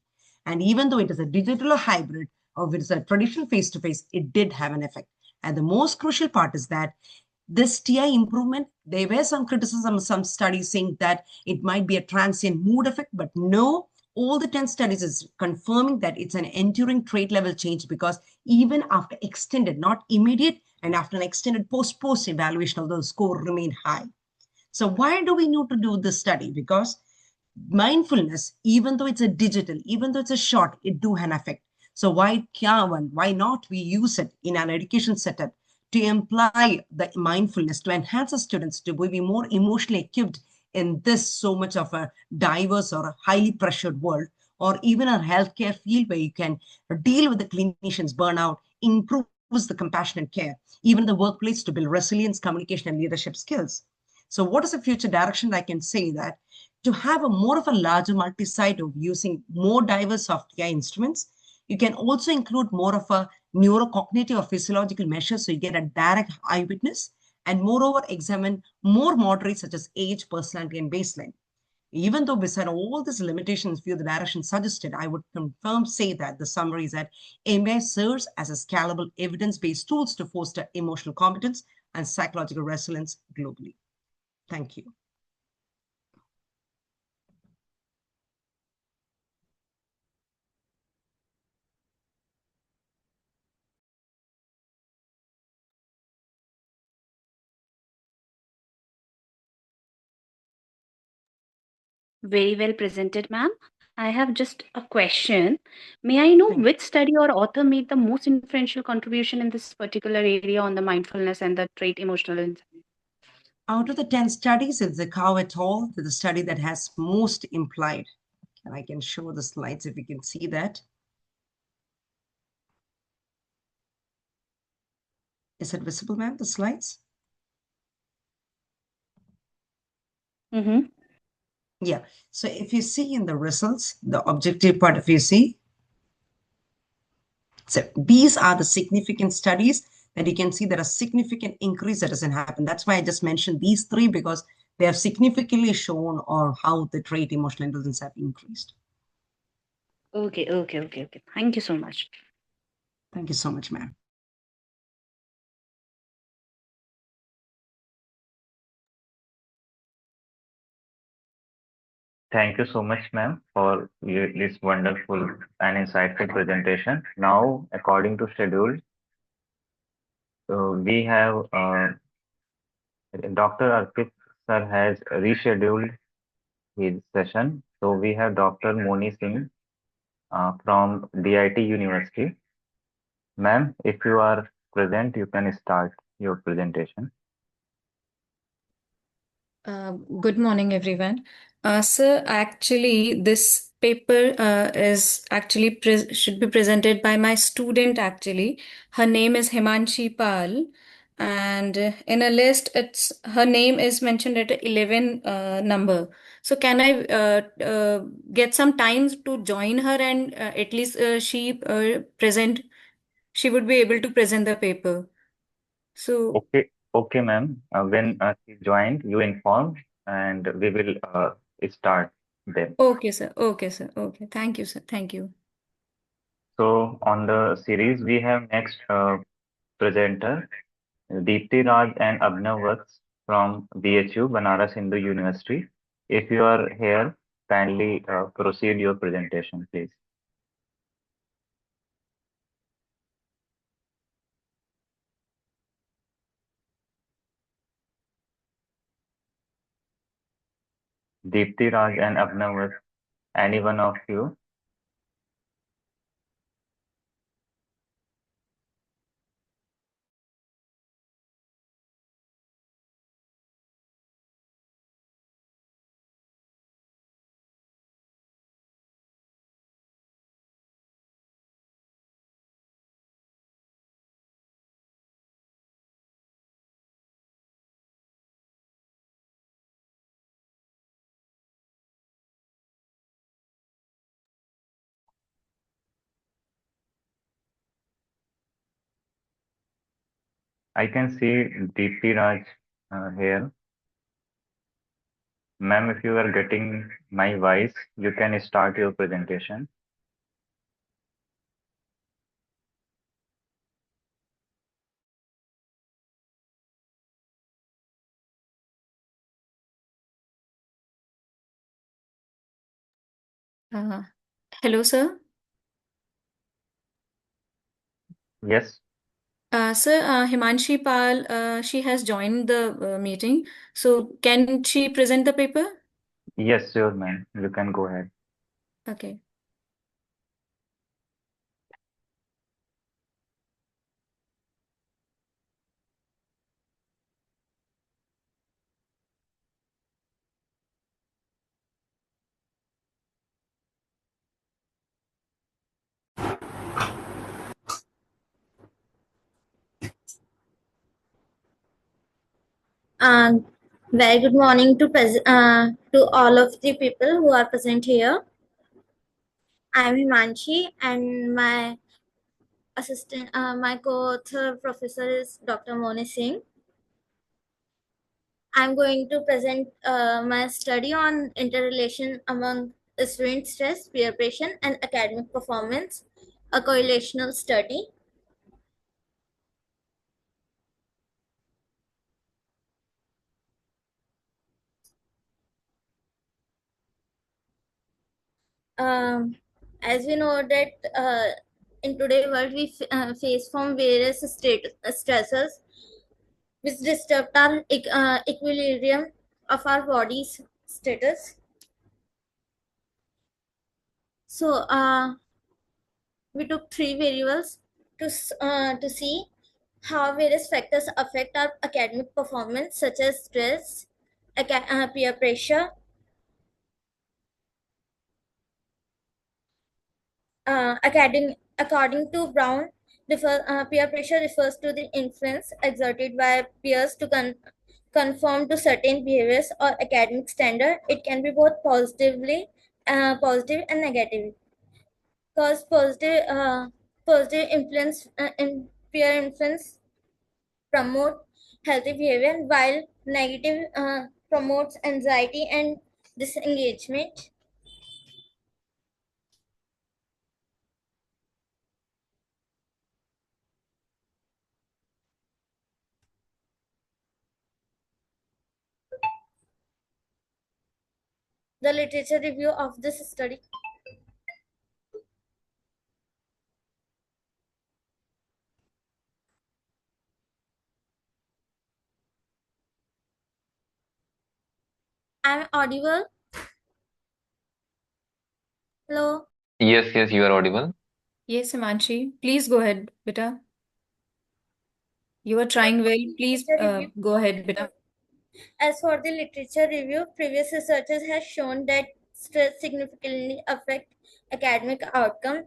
S7: And even though it is a digital or hybrid, or if it is a traditional face-to-face, it did have an effect. And the most crucial part is that this TI improvement, there were some criticism, some studies saying that it might be a transient mood effect, but no, all the 10 studies is confirming that it's an enduring trait level change, because even after extended, not immediate, and after an extended post evaluation, although the score remain high. So why do we need to do this study? Because mindfulness, even though it's a digital, even though it's a short, it do have an effect. So why not we use it in an education setup to imply the mindfulness, to enhance the students to be more emotionally equipped in this so much of a diverse or a highly pressured world, or even a healthcare field where you can deal with the clinicians burnout, improves the compassionate care, even the workplace, to build resilience, communication, and leadership skills. So what is the future direction? I can say that to have a more of a larger multi-site of using more diverse software instruments, you can also include more of a neurocognitive or physiological measures, so you get a direct eyewitness, and moreover examine more moderates such as age, personality, and baseline. Even though beside all these limitations, few the directions suggested, I would confirm say that the summary is that MBI serves as a scalable evidence-based tools to foster emotional competence and psychological resilience globally. Thank you.
S1: Very well presented, ma'am. I have just a question. May I know
S7: Thank you.
S1: which study or author made the most influential contribution in this particular area on the mindfulness and the trait emotional insight?
S7: Out of the 10 studies, it's the Cow et al., the study that has most implied. And I can show the slides if you can see that. Is it visible, ma'am, the slides?
S1: Mm-hmm.
S7: Yeah. So if you see in the results, the objective part, if you see, so these are the significant studies that you can see that a significant increase that doesn't happen. That's why I just mentioned these three, because they have significantly shown or how the trait emotional intelligence have increased.
S1: Okay. Thank you so much.
S7: Thank you so much, ma'am.
S4: Thank you so much, ma'am, for this wonderful and insightful presentation. Now, according to schedule, we have Dr. Arpit sir has rescheduled his session. So we have Dr. Moni Singh from DIT University. Ma'am, if you are present, you can start your presentation.
S8: Good morning, everyone. Sir, actually, this paper is actually should be presented by my student. Actually, her name is Himanshi Pal, and in a list, it's her name is mentioned at 11 number. So, can I get some time to join her, and at least she present? She would be able to present the paper. So.
S4: Okay, ma'am. When she joined, you inform, and we will start then.
S8: Okay, sir. Okay, sir. Okay. Thank you, sir. Thank you.
S4: So on the series, we have next presenter, Deepti Raj and Abhinav Vats from BHU, Banaras Hindu University. If you are here, kindly proceed your presentation, please. Deepti Raj and Abhinav Vats, any one of you? I can see Deepti Raj here. Ma'am, if you are getting my voice, you can start your presentation.
S8: Uh, Hello, sir.
S4: Yes,
S8: Sir, Himanshi Pal, she has joined the meeting. So can she present the paper?
S4: yes, sure, ma'am. You can go ahead.
S8: Okay.
S9: And very good morning to all of the people who are present here. I am Himanshi, and my co-author professor is Dr. Moni Singh. I am going to present my study on interrelation among student stress, peer pressure, and academic performance, a correlational study. As we know that in today's world we face from various stressors which disturb our equilibrium of our body's status. So we took three variables to see how various factors affect our academic performance, such as stress, peer pressure. According to Brown, peer pressure refers to the influence exerted by peers to conform to certain behaviors or academic standard. It can be both positive and negative. Cause positive influence in peer influence promote healthy behavior, while negative promotes anxiety and disengagement. The literature review of this study. I'm audible. Hello.
S3: Yes, yes, you are audible.
S8: Yes, Himanshi. Please go ahead, beta. You are trying well. Please
S9: Literature review.
S8: go ahead, beta.
S9: As for the literature review, previous researchers have shown that stress significantly affect academic outcome.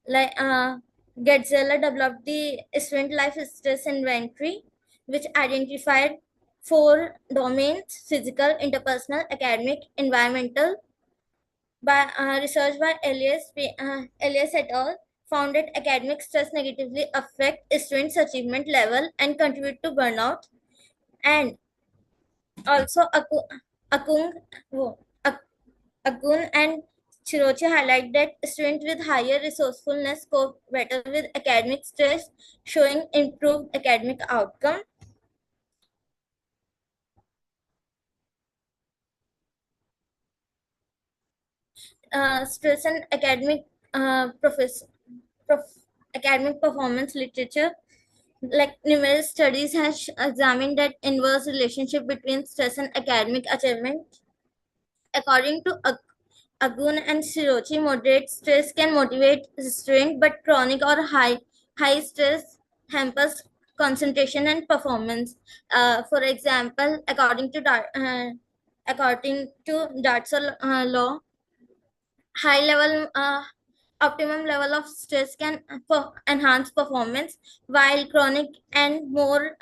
S9: Like Getzler developed the student life stress inventory, which identified four domains: physical, interpersonal, academic, environmental. By research by Elias et al. Found that academic stress negatively affect students' achievement level and contribute to burnout. And also, Akung, Agun and Chirochi highlight that students with higher resourcefulness cope better with academic stress, showing improved academic outcome. Stress and prof- academic performance literature, like numerous studies has examined that inverse relationship between stress and academic achievement. According to Agun and Shirochi, moderate stress can motivate students, but chronic or high stress hampers concentration and performance. For example, according to Dart's law, high level optimum level of stress can enhance performance, while chronic and more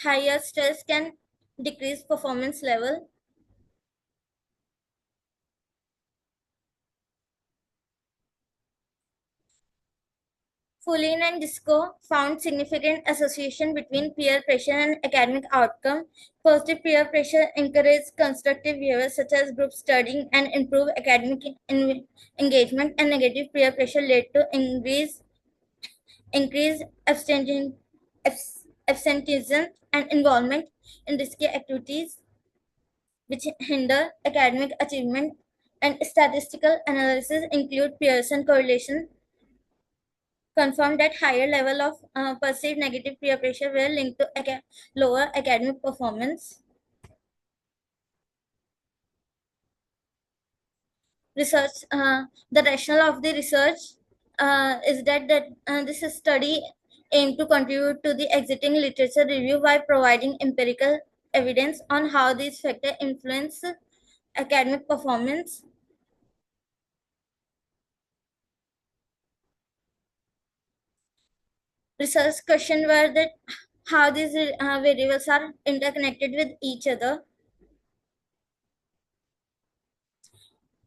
S9: higher stress can decrease performance level. Fulin and Disco found significant association between peer pressure and academic outcome. Positive peer pressure encourages constructive behavior such as group studying and improve academic engagement, and negative peer pressure led to increased absenteeism and involvement in risky activities which hinder academic achievement. And statistical analysis include Pearson correlation confirmed that higher level of perceived negative peer pressure were linked to lower academic performance. Research, the rationale of the research is that this study aimed to contribute to the exiting literature review by providing empirical evidence on how these factors influence academic performance. Research questions were that how these variables are interconnected with each other.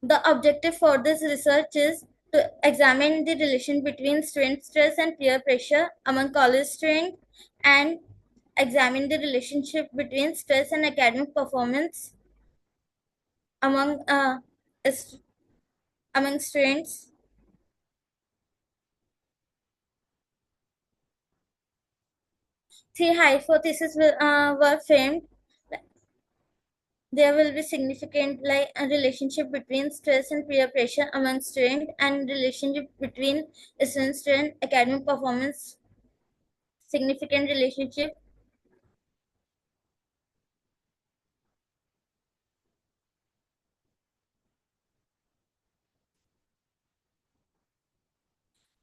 S9: The objective for this research is to examine the relation between student stress and peer pressure among college students, and examine the relationship between stress and academic performance among among students. Three hypotheses were framed. There will be significant like a relationship between stress and peer pressure among students, and relationship between student and academic performance. Significant relationship.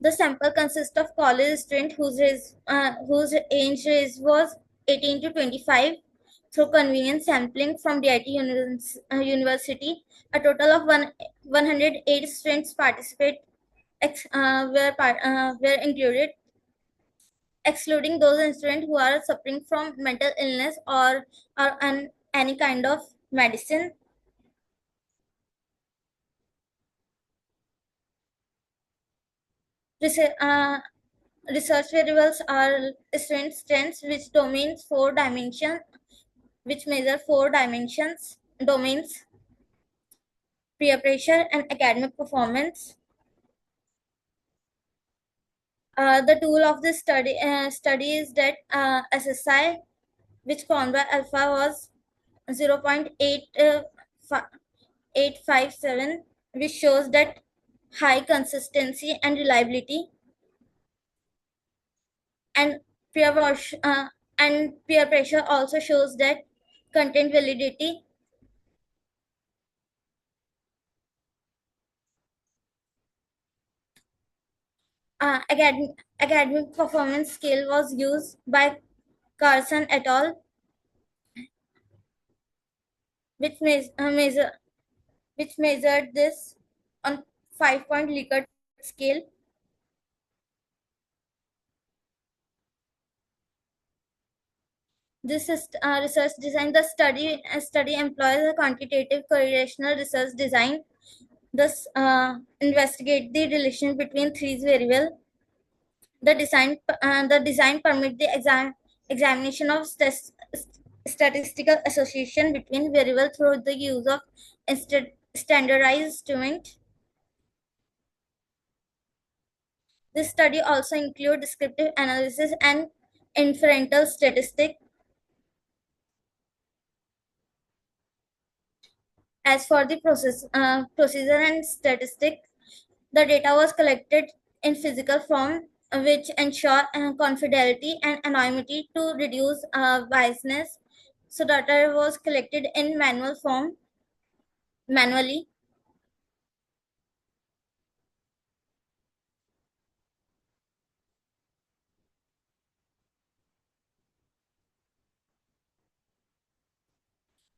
S9: The sample consists of college students whose age range was 18 to 25 through convenience sampling from DIT University. A total of 108 students were included, excluding those students who are suffering from mental illness or any kind of medicine. Research variables are student strengths, which measure 4 domains: peer pressure and academic performance. The tool of this study is that SSI, which found by alpha was 0.857, which shows that high consistency and reliability, and peer pressure also shows that content validity. Academic performance scale was used by Carson et al., which measured this on 5-point Likert scale. This is research design. The study employs a quantitative correlational research design. Thus, investigate the relation between three variables. The design permit the examination of statistical association between variables through the use of standardized instrument. This study also includes descriptive analysis and inferential statistics. As for the procedure and statistics, the data was collected in physical form, which ensure confidentiality and anonymity to reduce biasness. So data was collected in manual form, manually.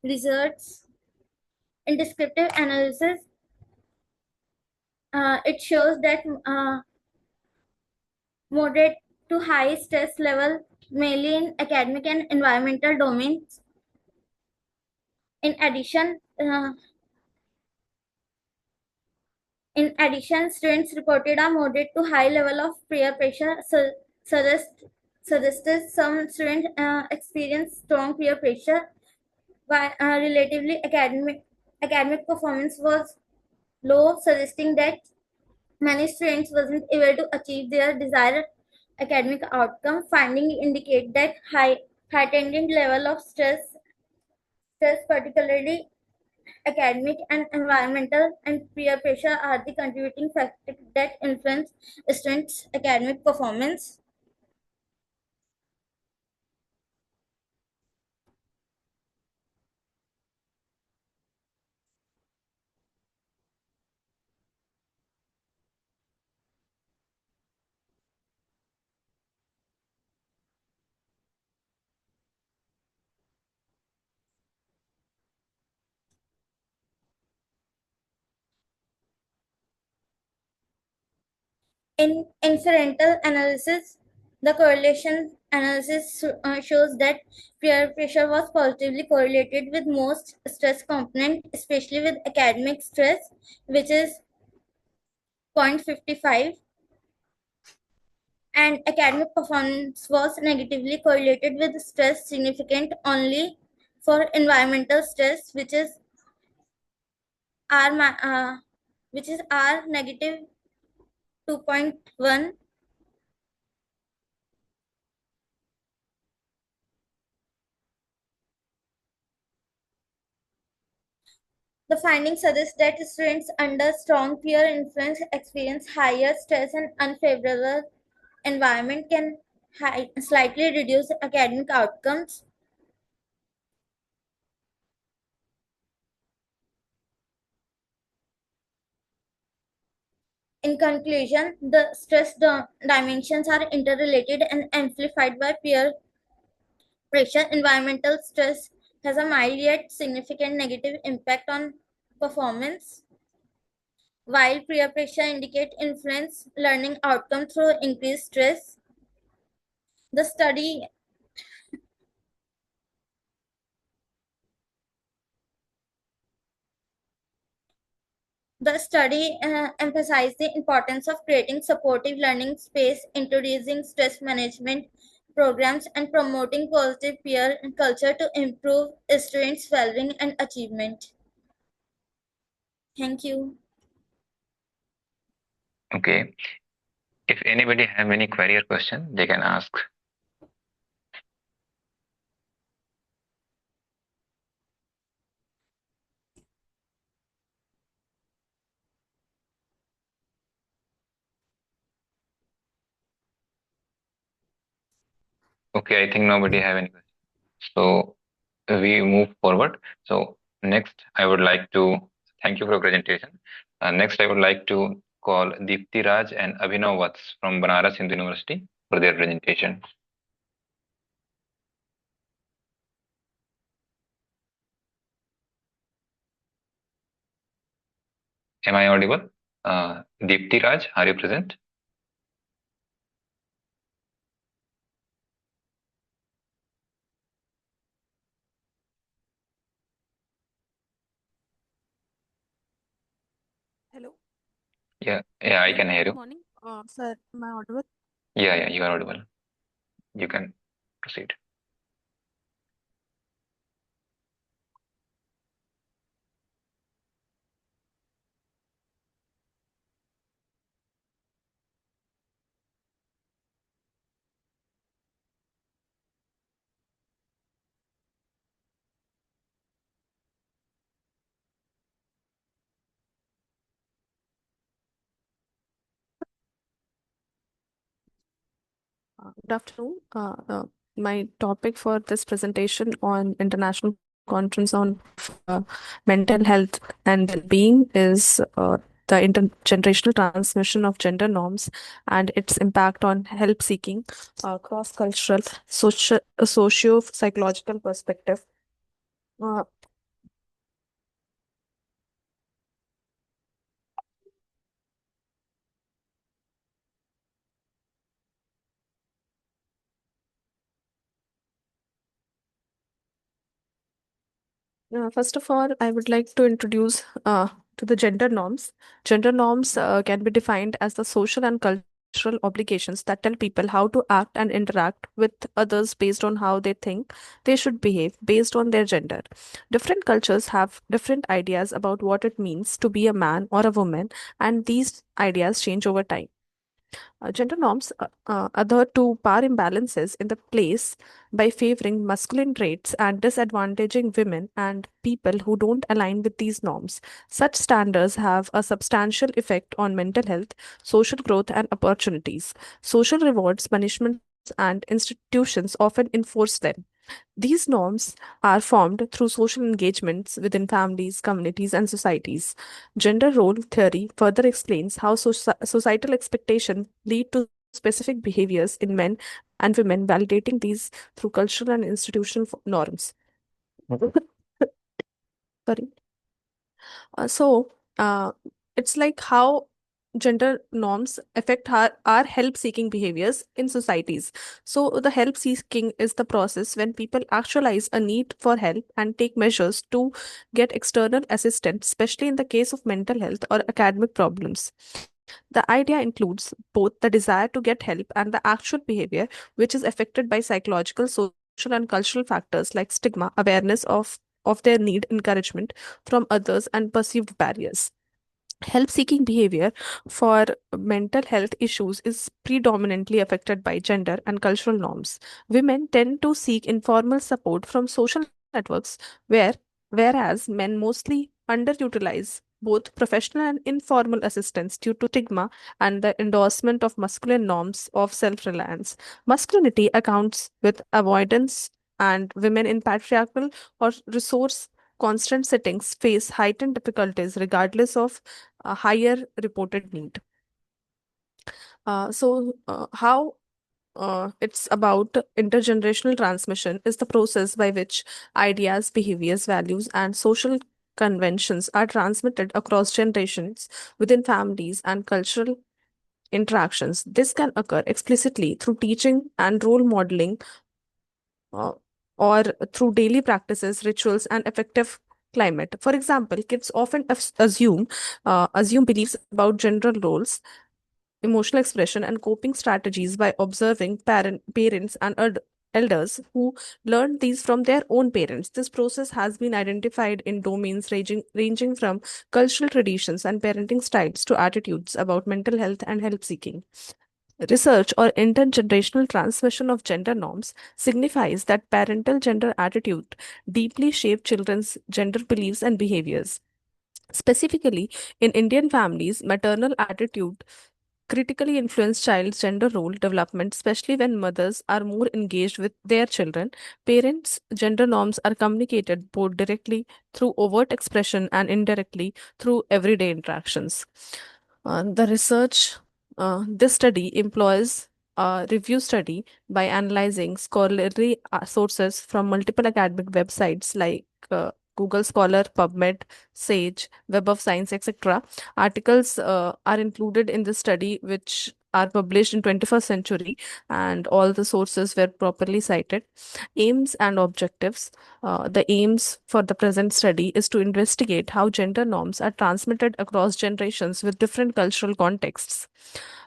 S9: Results in descriptive analysis, it shows that moderate to high stress level, mainly in academic and environmental domains. In addition, In addition, students reported a moderate to high level of peer pressure, suggested some students experience strong peer pressure, while relatively academic performance was low, suggesting that many students wasn't able to achieve their desired academic outcome. Finding indicate that heightened level of stress, particularly academic and environmental and peer pressure, are the contributing factors that influence students' academic performance. In inferential analysis, the correlation analysis shows that peer pressure was positively correlated with most stress component, especially with academic stress, which is 0.55, and academic performance was negatively correlated with stress significant only for environmental stress, which is R negative 2.1. The findings suggest that students under strong peer influence experience higher stress and unfavorable environment can slightly reduce academic outcomes. In conclusion, the stress dimensions are interrelated and amplified by peer pressure. Environmental stress has a mild yet significant negative impact on performance, while peer pressure indicates influence learning outcome through increased stress. The study The study emphasized the importance of creating supportive learning space, introducing stress management programs, and promoting positive peer culture to improve students' well-being and achievement. Thank you.
S3: Okay. If anybody have any query or question, they can ask. Okay, I think nobody have any question. So we move forward. So next, I would like to thank you for your presentation. Next, I would like to call Deepti Raj and Abhinav Vats from Banaras Hindu University for their presentation. Am I audible? Deepti Raj, are you present?
S10: Hello.
S3: Yeah, I can hear
S10: Good
S3: you.
S10: morning. Sir, am I audible?
S3: Yeah, you are audible. You can proceed.
S10: Good afternoon. My topic for this presentation on International Conference on Mental Health and Well-being is the intergenerational transmission of gender norms and its impact on help seeking, cross-cultural, socio-psychological perspective. Uh, First of all, I would like to introduce to the gender norms. Gender norms can be defined as the social and cultural obligations that tell people how to act and interact with others based on how they think they should behave based on their gender. Different cultures have different ideas about what it means to be a man or a woman, and these ideas change over time. Gender norms adhere to power imbalances in the place by favoring masculine traits and disadvantaging women and people who don't align with these norms. Such standards have a substantial effect on mental health, social growth, and opportunities. Social rewards, punishments, and institutions often enforce them. These norms are formed through social engagements within families, communities, and societies. Gender role theory further explains how societal expectations lead to specific behaviors in men and women, validating these through cultural and institutional norms. Sorry. So it's like how gender norms affect our help seeking behaviors in societies. So the help seeking is the process when people actualize a need for help and take measures to get external assistance, especially in the case of mental health or academic problems. The idea includes both the desire to get help and the actual behavior, which is affected by psychological, social, and cultural factors like stigma, awareness of their need, encouragement from others, and perceived barriers. Help seeking behavior for mental health issues is predominantly affected by gender and cultural norms. Women tend to seek informal support from social networks, whereas men mostly underutilize both professional and informal assistance due to stigma and the endorsement of masculine norms of self reliance. Masculinity accounts with avoidance, and women in patriarchal or resource constant settings face heightened difficulties regardless of a higher reported need. How it's about intergenerational transmission is the process by which ideas, behaviors, values, and social conventions are transmitted across generations within families and cultural interactions. This can occur explicitly through teaching and role modeling, uh, or through daily practices, rituals, and effective climate. For example, kids often assume beliefs about gender roles, emotional expression, and coping strategies by observing parents and elders who learned these from their own parents. This process has been identified in domains ranging from cultural traditions and parenting styles to attitudes about mental health and help seeking. Research or intergenerational transmission of gender norms signifies that parental gender attitude deeply shape children's gender beliefs and behaviors. Specifically, in Indian families, maternal attitude critically influence child's gender role development, especially when mothers are more engaged with their children. Parents' gender norms are communicated both directly through overt expression and indirectly through everyday interactions. The research, this study employs a review study by analyzing scholarly sources from multiple academic websites like Google Scholar, PubMed, Sage, Web of Science, etc. Articles are included in the study which are published in 21st century, and all the sources were properly cited. Aims and objectives. The aims for the present study is to investigate how gender norms are transmitted across generations with different cultural contexts.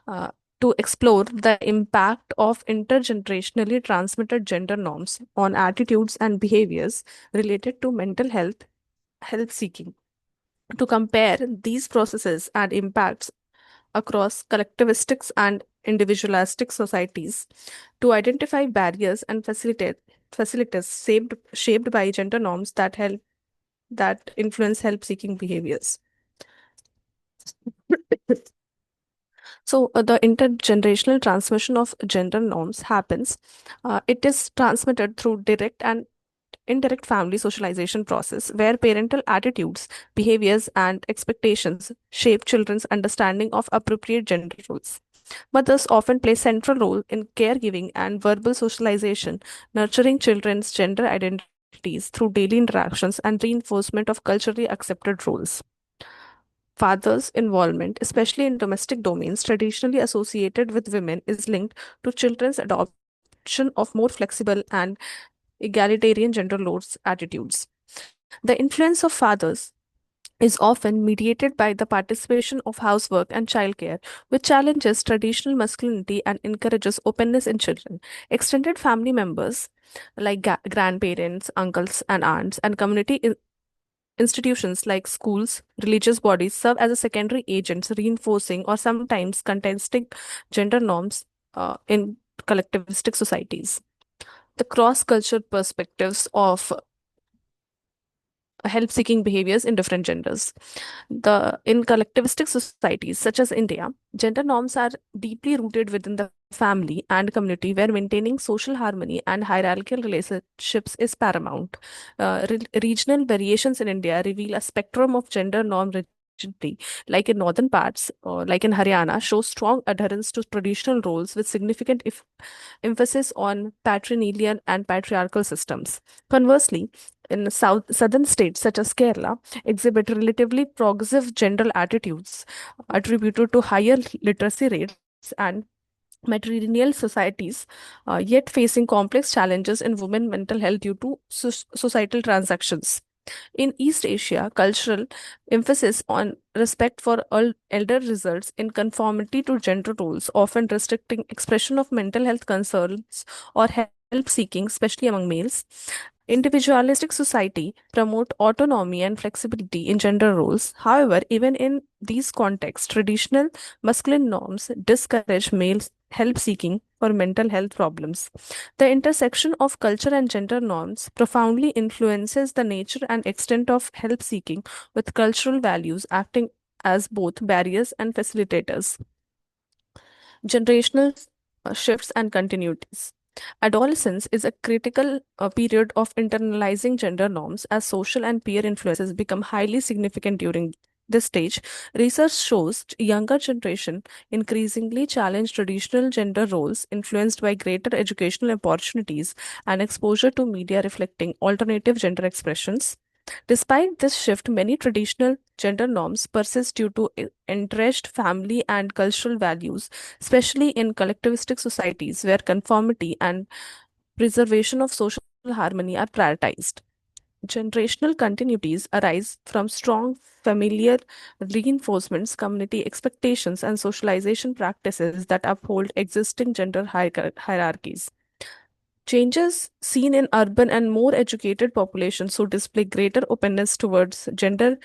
S10: Uh, to explore the impact of intergenerationally transmitted gender norms on attitudes and behaviors related to mental health, health seeking. To compare these processes and impacts across collectivistics and individualistic societies, to identify barriers and facilities shaped by gender norms that influence help seeking behaviors. So the intergenerational transmission of gender norms happens. It is transmitted through direct and indirect family socialization process where parental attitudes, behaviors, and expectations shape children's understanding of appropriate gender roles. Mothers often play central role in caregiving and verbal socialization, nurturing children's gender identities through daily interactions and reinforcement of culturally accepted roles. Fathers' involvement, especially in domestic domains traditionally associated with women, is linked to children's adoption of more flexible and egalitarian gender roles attitudes. The influence of fathers is often mediated by the participation of housework and childcare, which challenges traditional masculinity and encourages openness in children. Extended family members, like grandparents, uncles, and aunts, and community institutions like schools, religious bodies serve as a secondary agents, reinforcing or sometimes contesting gender norms in collectivistic societies. The cross cultural perspectives of help seeking behaviors in different genders. In collectivistic societies such as India, gender norms are deeply rooted within the family and community where maintaining social harmony and hierarchical relationships is paramount. Regional variations in India reveal a spectrum of gender norm rigidity, like in northern parts, like in Haryana, show strong adherence to traditional roles with significant emphasis on patrilineal and patriarchal systems. Conversely, in southern states such as Kerala, exhibit relatively progressive gender attitudes attributed to higher literacy rates and matrilineal societies, yet facing complex challenges in women mental health due to societal transactions. In East Asia, cultural emphasis on respect for elder results in conformity to gender roles, often restricting expression of mental health concerns or help seeking, especially among males. Individualistic society promote autonomy and flexibility in gender roles. However, even in these contexts, traditional masculine norms discourage male help seeking for mental health problems. The intersection of culture and gender norms profoundly influences the nature and extent of help seeking, with cultural values acting as both barriers and facilitators. Generational shifts and continuities. Adolescence is a critical period of internalizing gender norms as social and peer influences become highly significant during this stage. Research shows younger generation increasingly challenge traditional gender roles influenced by greater educational opportunities and exposure to media reflecting alternative gender expressions. Despite this shift, many traditional gender norms persist due to entrenched family and cultural values, especially in collectivistic societies where conformity and preservation of social harmony are prioritized. Generational continuities arise from strong familiar reinforcements, community expectations, and socialization practices that uphold existing gender hierarchies. Changes seen in urban and more educated populations who display greater openness towards gender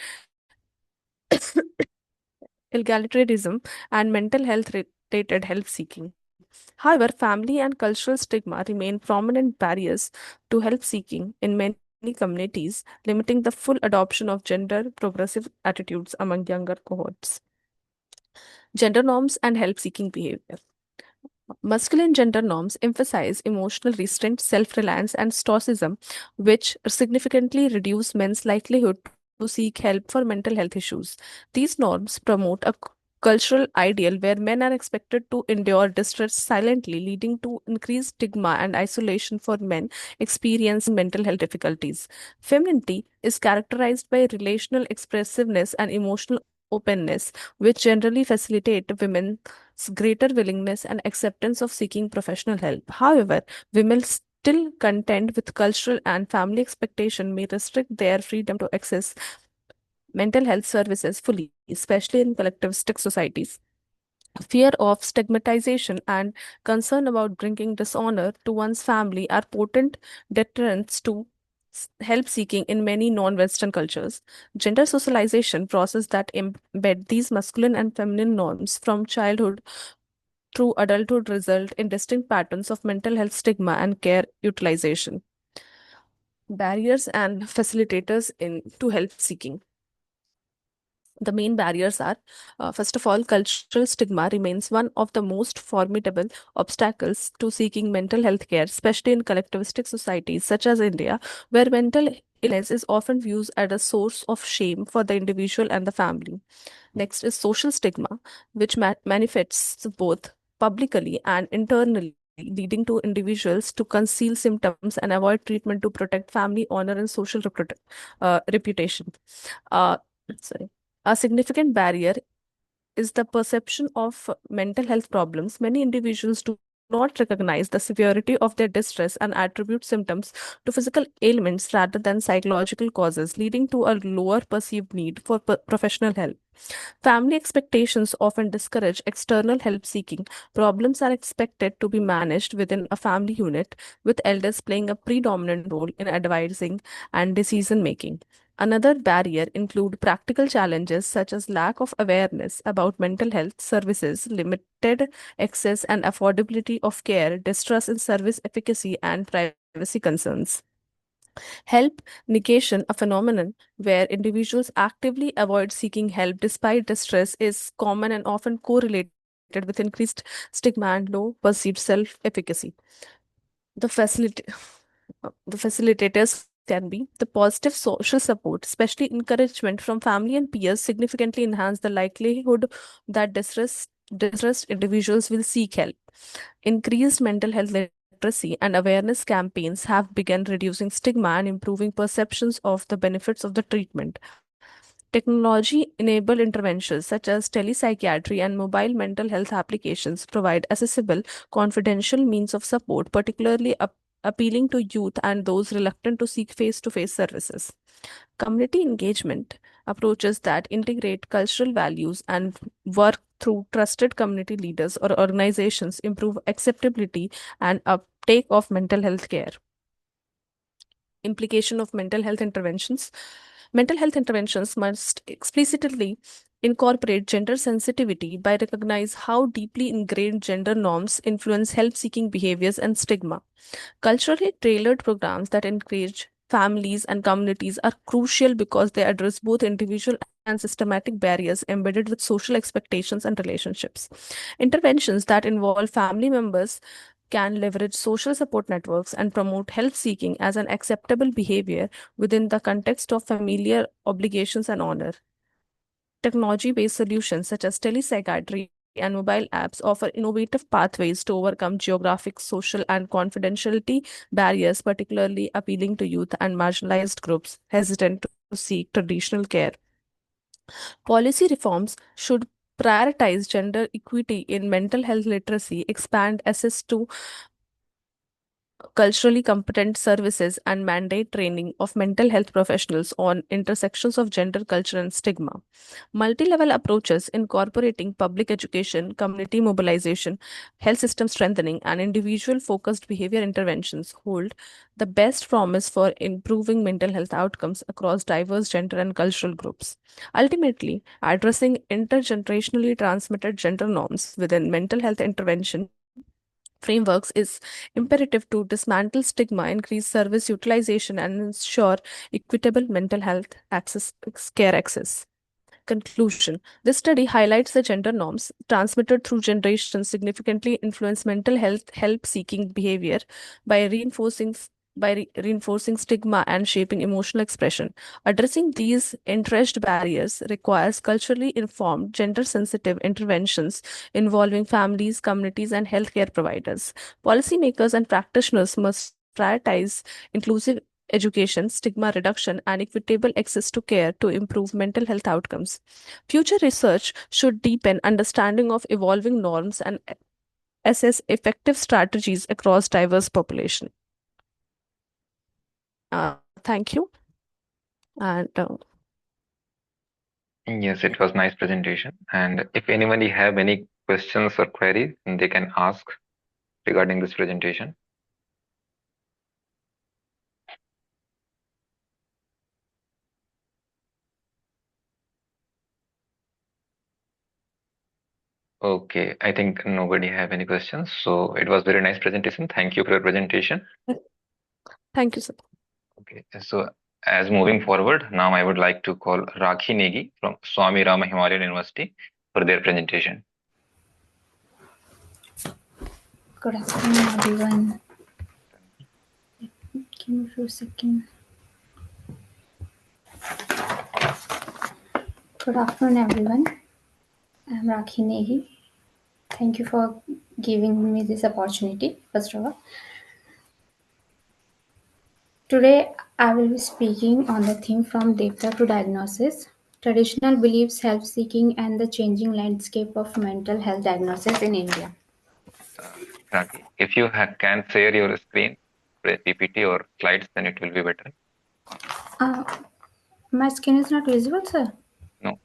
S10: egalitarianism and mental health related help seeking. However, family and cultural stigma remain prominent barriers to help seeking in many communities, limiting the full adoption of gender progressive attitudes among younger cohorts. Gender norms and help seeking behavior. Masculine gender norms emphasize emotional restraint, self reliance, and stoicism, which significantly reduce men's likelihood to seek help for mental health issues. These norms promote a cultural ideal where men are expected to endure distress silently, leading to increased stigma and isolation for men experiencing mental health difficulties. Femininity is characterized by relational expressiveness and emotional openness, which generally facilitate women's greater willingness and acceptance of seeking professional help. However, women still contend with cultural and family expectation may restrict their freedom to access mental health services fully, especially in collectivistic societies. Fear of stigmatization and concern about bringing dishonor to one's family are potent deterrents to help seeking in many non-Western cultures. Gender socialization process that embed these masculine and feminine norms from childhood through adulthood result in distinct patterns of mental health stigma and care utilization. Barriers and facilitators in to help seeking. The main barriers are, first of all, cultural stigma remains one of the most formidable obstacles to seeking mental health care, especially in collectivistic societies such as India, where mental illness is often viewed as a source of shame for the individual and the family. Next is social stigma, which manifests both publicly and internally, leading to individuals to conceal symptoms and avoid treatment to protect family honor and social reputation. Uh, sorry. A significant barrier is the perception of mental health problems. Many individuals do not not recognize the severity of their distress and attribute symptoms to physical ailments rather than psychological causes, leading to a lower perceived need for professional help. Family expectations often discourage external help seeking. Problems are expected to be managed within a family unit, with elders playing a predominant role in advising and decision making. Another barrier include practical challenges such as lack of awareness about mental health services, limited access and affordability of care, distrust in service efficacy, and privacy concerns. Help negation, a phenomenon where individuals actively avoid seeking help despite distress, is common and often correlated with increased stigma and low perceived self-efficacy. The facility the facilitators can be the positive social support, especially encouragement from family and peers, significantly enhance the likelihood that distressed individuals will seek help. Increased mental health literacy and awareness campaigns have begun reducing stigma and improving perceptions of the benefits of the treatment. Technology enabled interventions such as telepsychiatry and mobile mental health applications provide accessible, confidential means of support, particularly appealing to youth and those reluctant to seek face to face services. Community engagement approaches that integrate cultural values and work through trusted community leaders or organizations improve acceptability and uptake of mental health care. Implication of mental health interventions. Mental health interventions must explicitly incorporate gender sensitivity by recognize how deeply ingrained gender norms influence help seeking behaviors and stigma. Culturally tailored programs that encourage families and communities are crucial because they address both individual and systematic barriers embedded with social expectations and relationships. Interventions that involve family members can leverage social support networks and promote help seeking as an acceptable behavior within the context of familiar obligations and honor. Technology based solutions such as telepsychiatry and mobile apps offer innovative pathways to overcome geographic, social, and confidentiality barriers, particularly appealing to youth and marginalized groups hesitant to seek traditional care. Policy reforms should prioritize gender equity in mental health literacy, expand access to culturally competent services, and mandate training of mental health professionals on intersections of gender, culture, and stigma. Multi level approaches incorporating public education, community mobilization, health system strengthening, and individual focused behavior interventions hold the best promise for improving mental health outcomes across diverse gender and cultural groups. Ultimately, addressing intergenerationally transmitted gender norms within mental health intervention frameworks is imperative to dismantle stigma, increase service utilization, and ensure equitable mental health access care access. Conclusion. This study highlights the gender norms transmitted through generations significantly influence mental health help seeking behavior by reinforcing stigma and shaping emotional expression. Addressing these entrenched barriers requires culturally informed, gender sensitive interventions involving families, communities, and healthcare providers. Policymakers and practitioners must prioritize inclusive education, stigma reduction, and equitable access to care to improve mental health outcomes. Future research should deepen understanding of evolving norms and assess effective strategies across diverse population. Thank you. And
S3: Yes, it was nice presentation. And if anybody have any questions or queries, they can ask regarding this presentation. Okay, I think nobody have any questions. So it was very nice presentation. Thank you for your presentation.
S10: thank you, sir.
S3: Okay, so as moving forward, now I would like to call Rakhi Negi from Swami Rama Himalayan University for their presentation.
S11: Good afternoon, everyone. Give me a few seconds. Good afternoon, everyone. I'm Rakhi Nehi. Thank you for giving me this opportunity, first of all. Today, I will be speaking on the theme from data to diagnosis, traditional beliefs, help seeking, and the changing landscape of mental health diagnosis in India.
S3: Raki, if you can share your screen, PPT or slides, then it will be better.
S11: Uh, my skin is not visible, sir.
S3: No.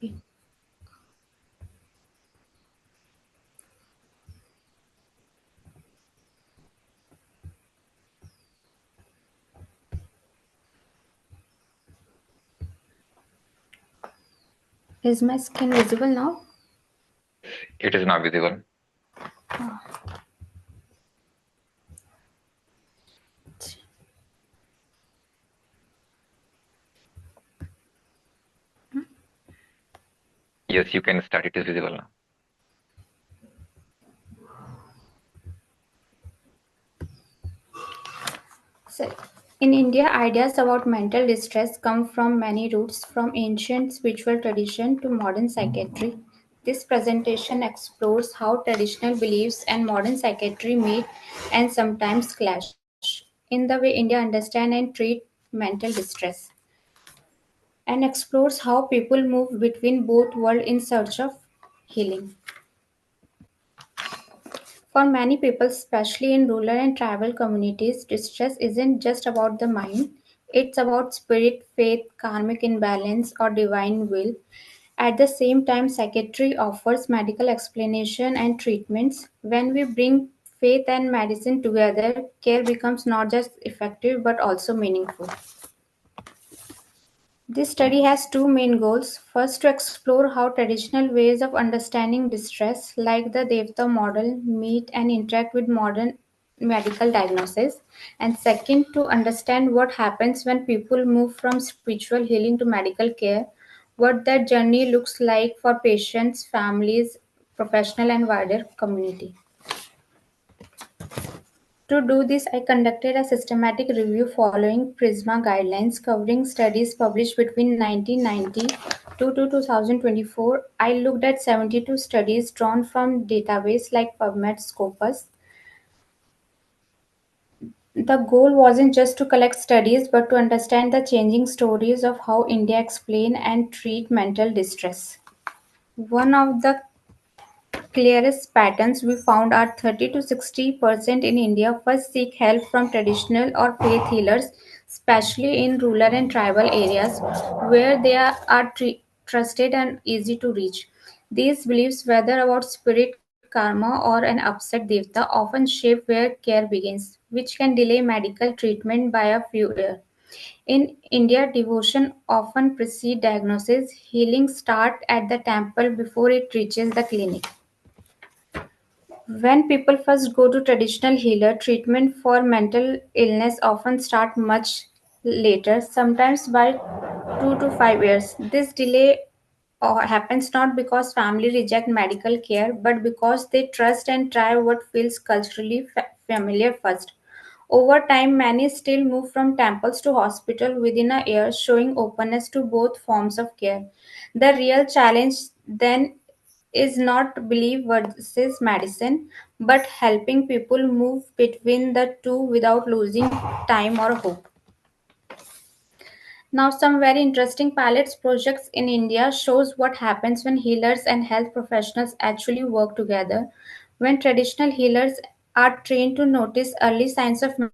S11: Is my skin visible now?
S3: It is not visible. Yes, you can start. It is visible now.
S11: So, in India, ideas about mental distress come from many roots, from ancient spiritual tradition to modern psychiatry. This presentation explores how traditional beliefs and modern psychiatry meet and sometimes clash in the way India understands and treat mental distress, and explores how people move between both worlds in search of healing. For many people, especially in rural and tribal communities, distress isn't just about the mind, it's about spirit, faith, karmic imbalance, or divine will. At the same time, psychiatry offers medical explanation and treatments. When we bring faith and medicine together, care becomes not just effective but also meaningful. This study has two main goals. First, to explore how traditional ways of understanding distress, like the Devta model, meet and interact with modern medical diagnosis. And second, to understand what happens when people move from spiritual healing to medical care, what that journey looks like for patients, families, professional, and wider community. To do this, I conducted a systematic review following PRISMA guidelines covering studies published between 1990 to 2024. I looked at 72 studies drawn from databases like PubMed Scopus. The goal wasn't just to collect studies but to understand the changing stories of how India explain and treat mental distress. One of the clearest patterns we found are 30 to 60% in India first seek help from traditional or faith healers, especially in rural and tribal areas where they are trusted and easy to reach. These beliefs, whether about spirit, karma, or an upset devta, often shape where care begins, which can delay medical treatment by a few years. In India, devotion often precedes diagnosis. Healing starts at the temple before it reaches the clinic. When people first go to traditional healer, treatment for mental illness often start much later, sometimes by 2 to 5 years. This delay happens not because family reject medical care, but because they trust and try what feels culturally familiar first. Over time, many still move from temples to hospital within a year, showing openness to both forms of care. The real challenge then is not belief versus medicine, but helping people move between the two without losing time or hope. Now, some very interesting pilots projects in India shows what happens when healers and health professionals actually work together. When traditional healers are trained to notice early signs of mental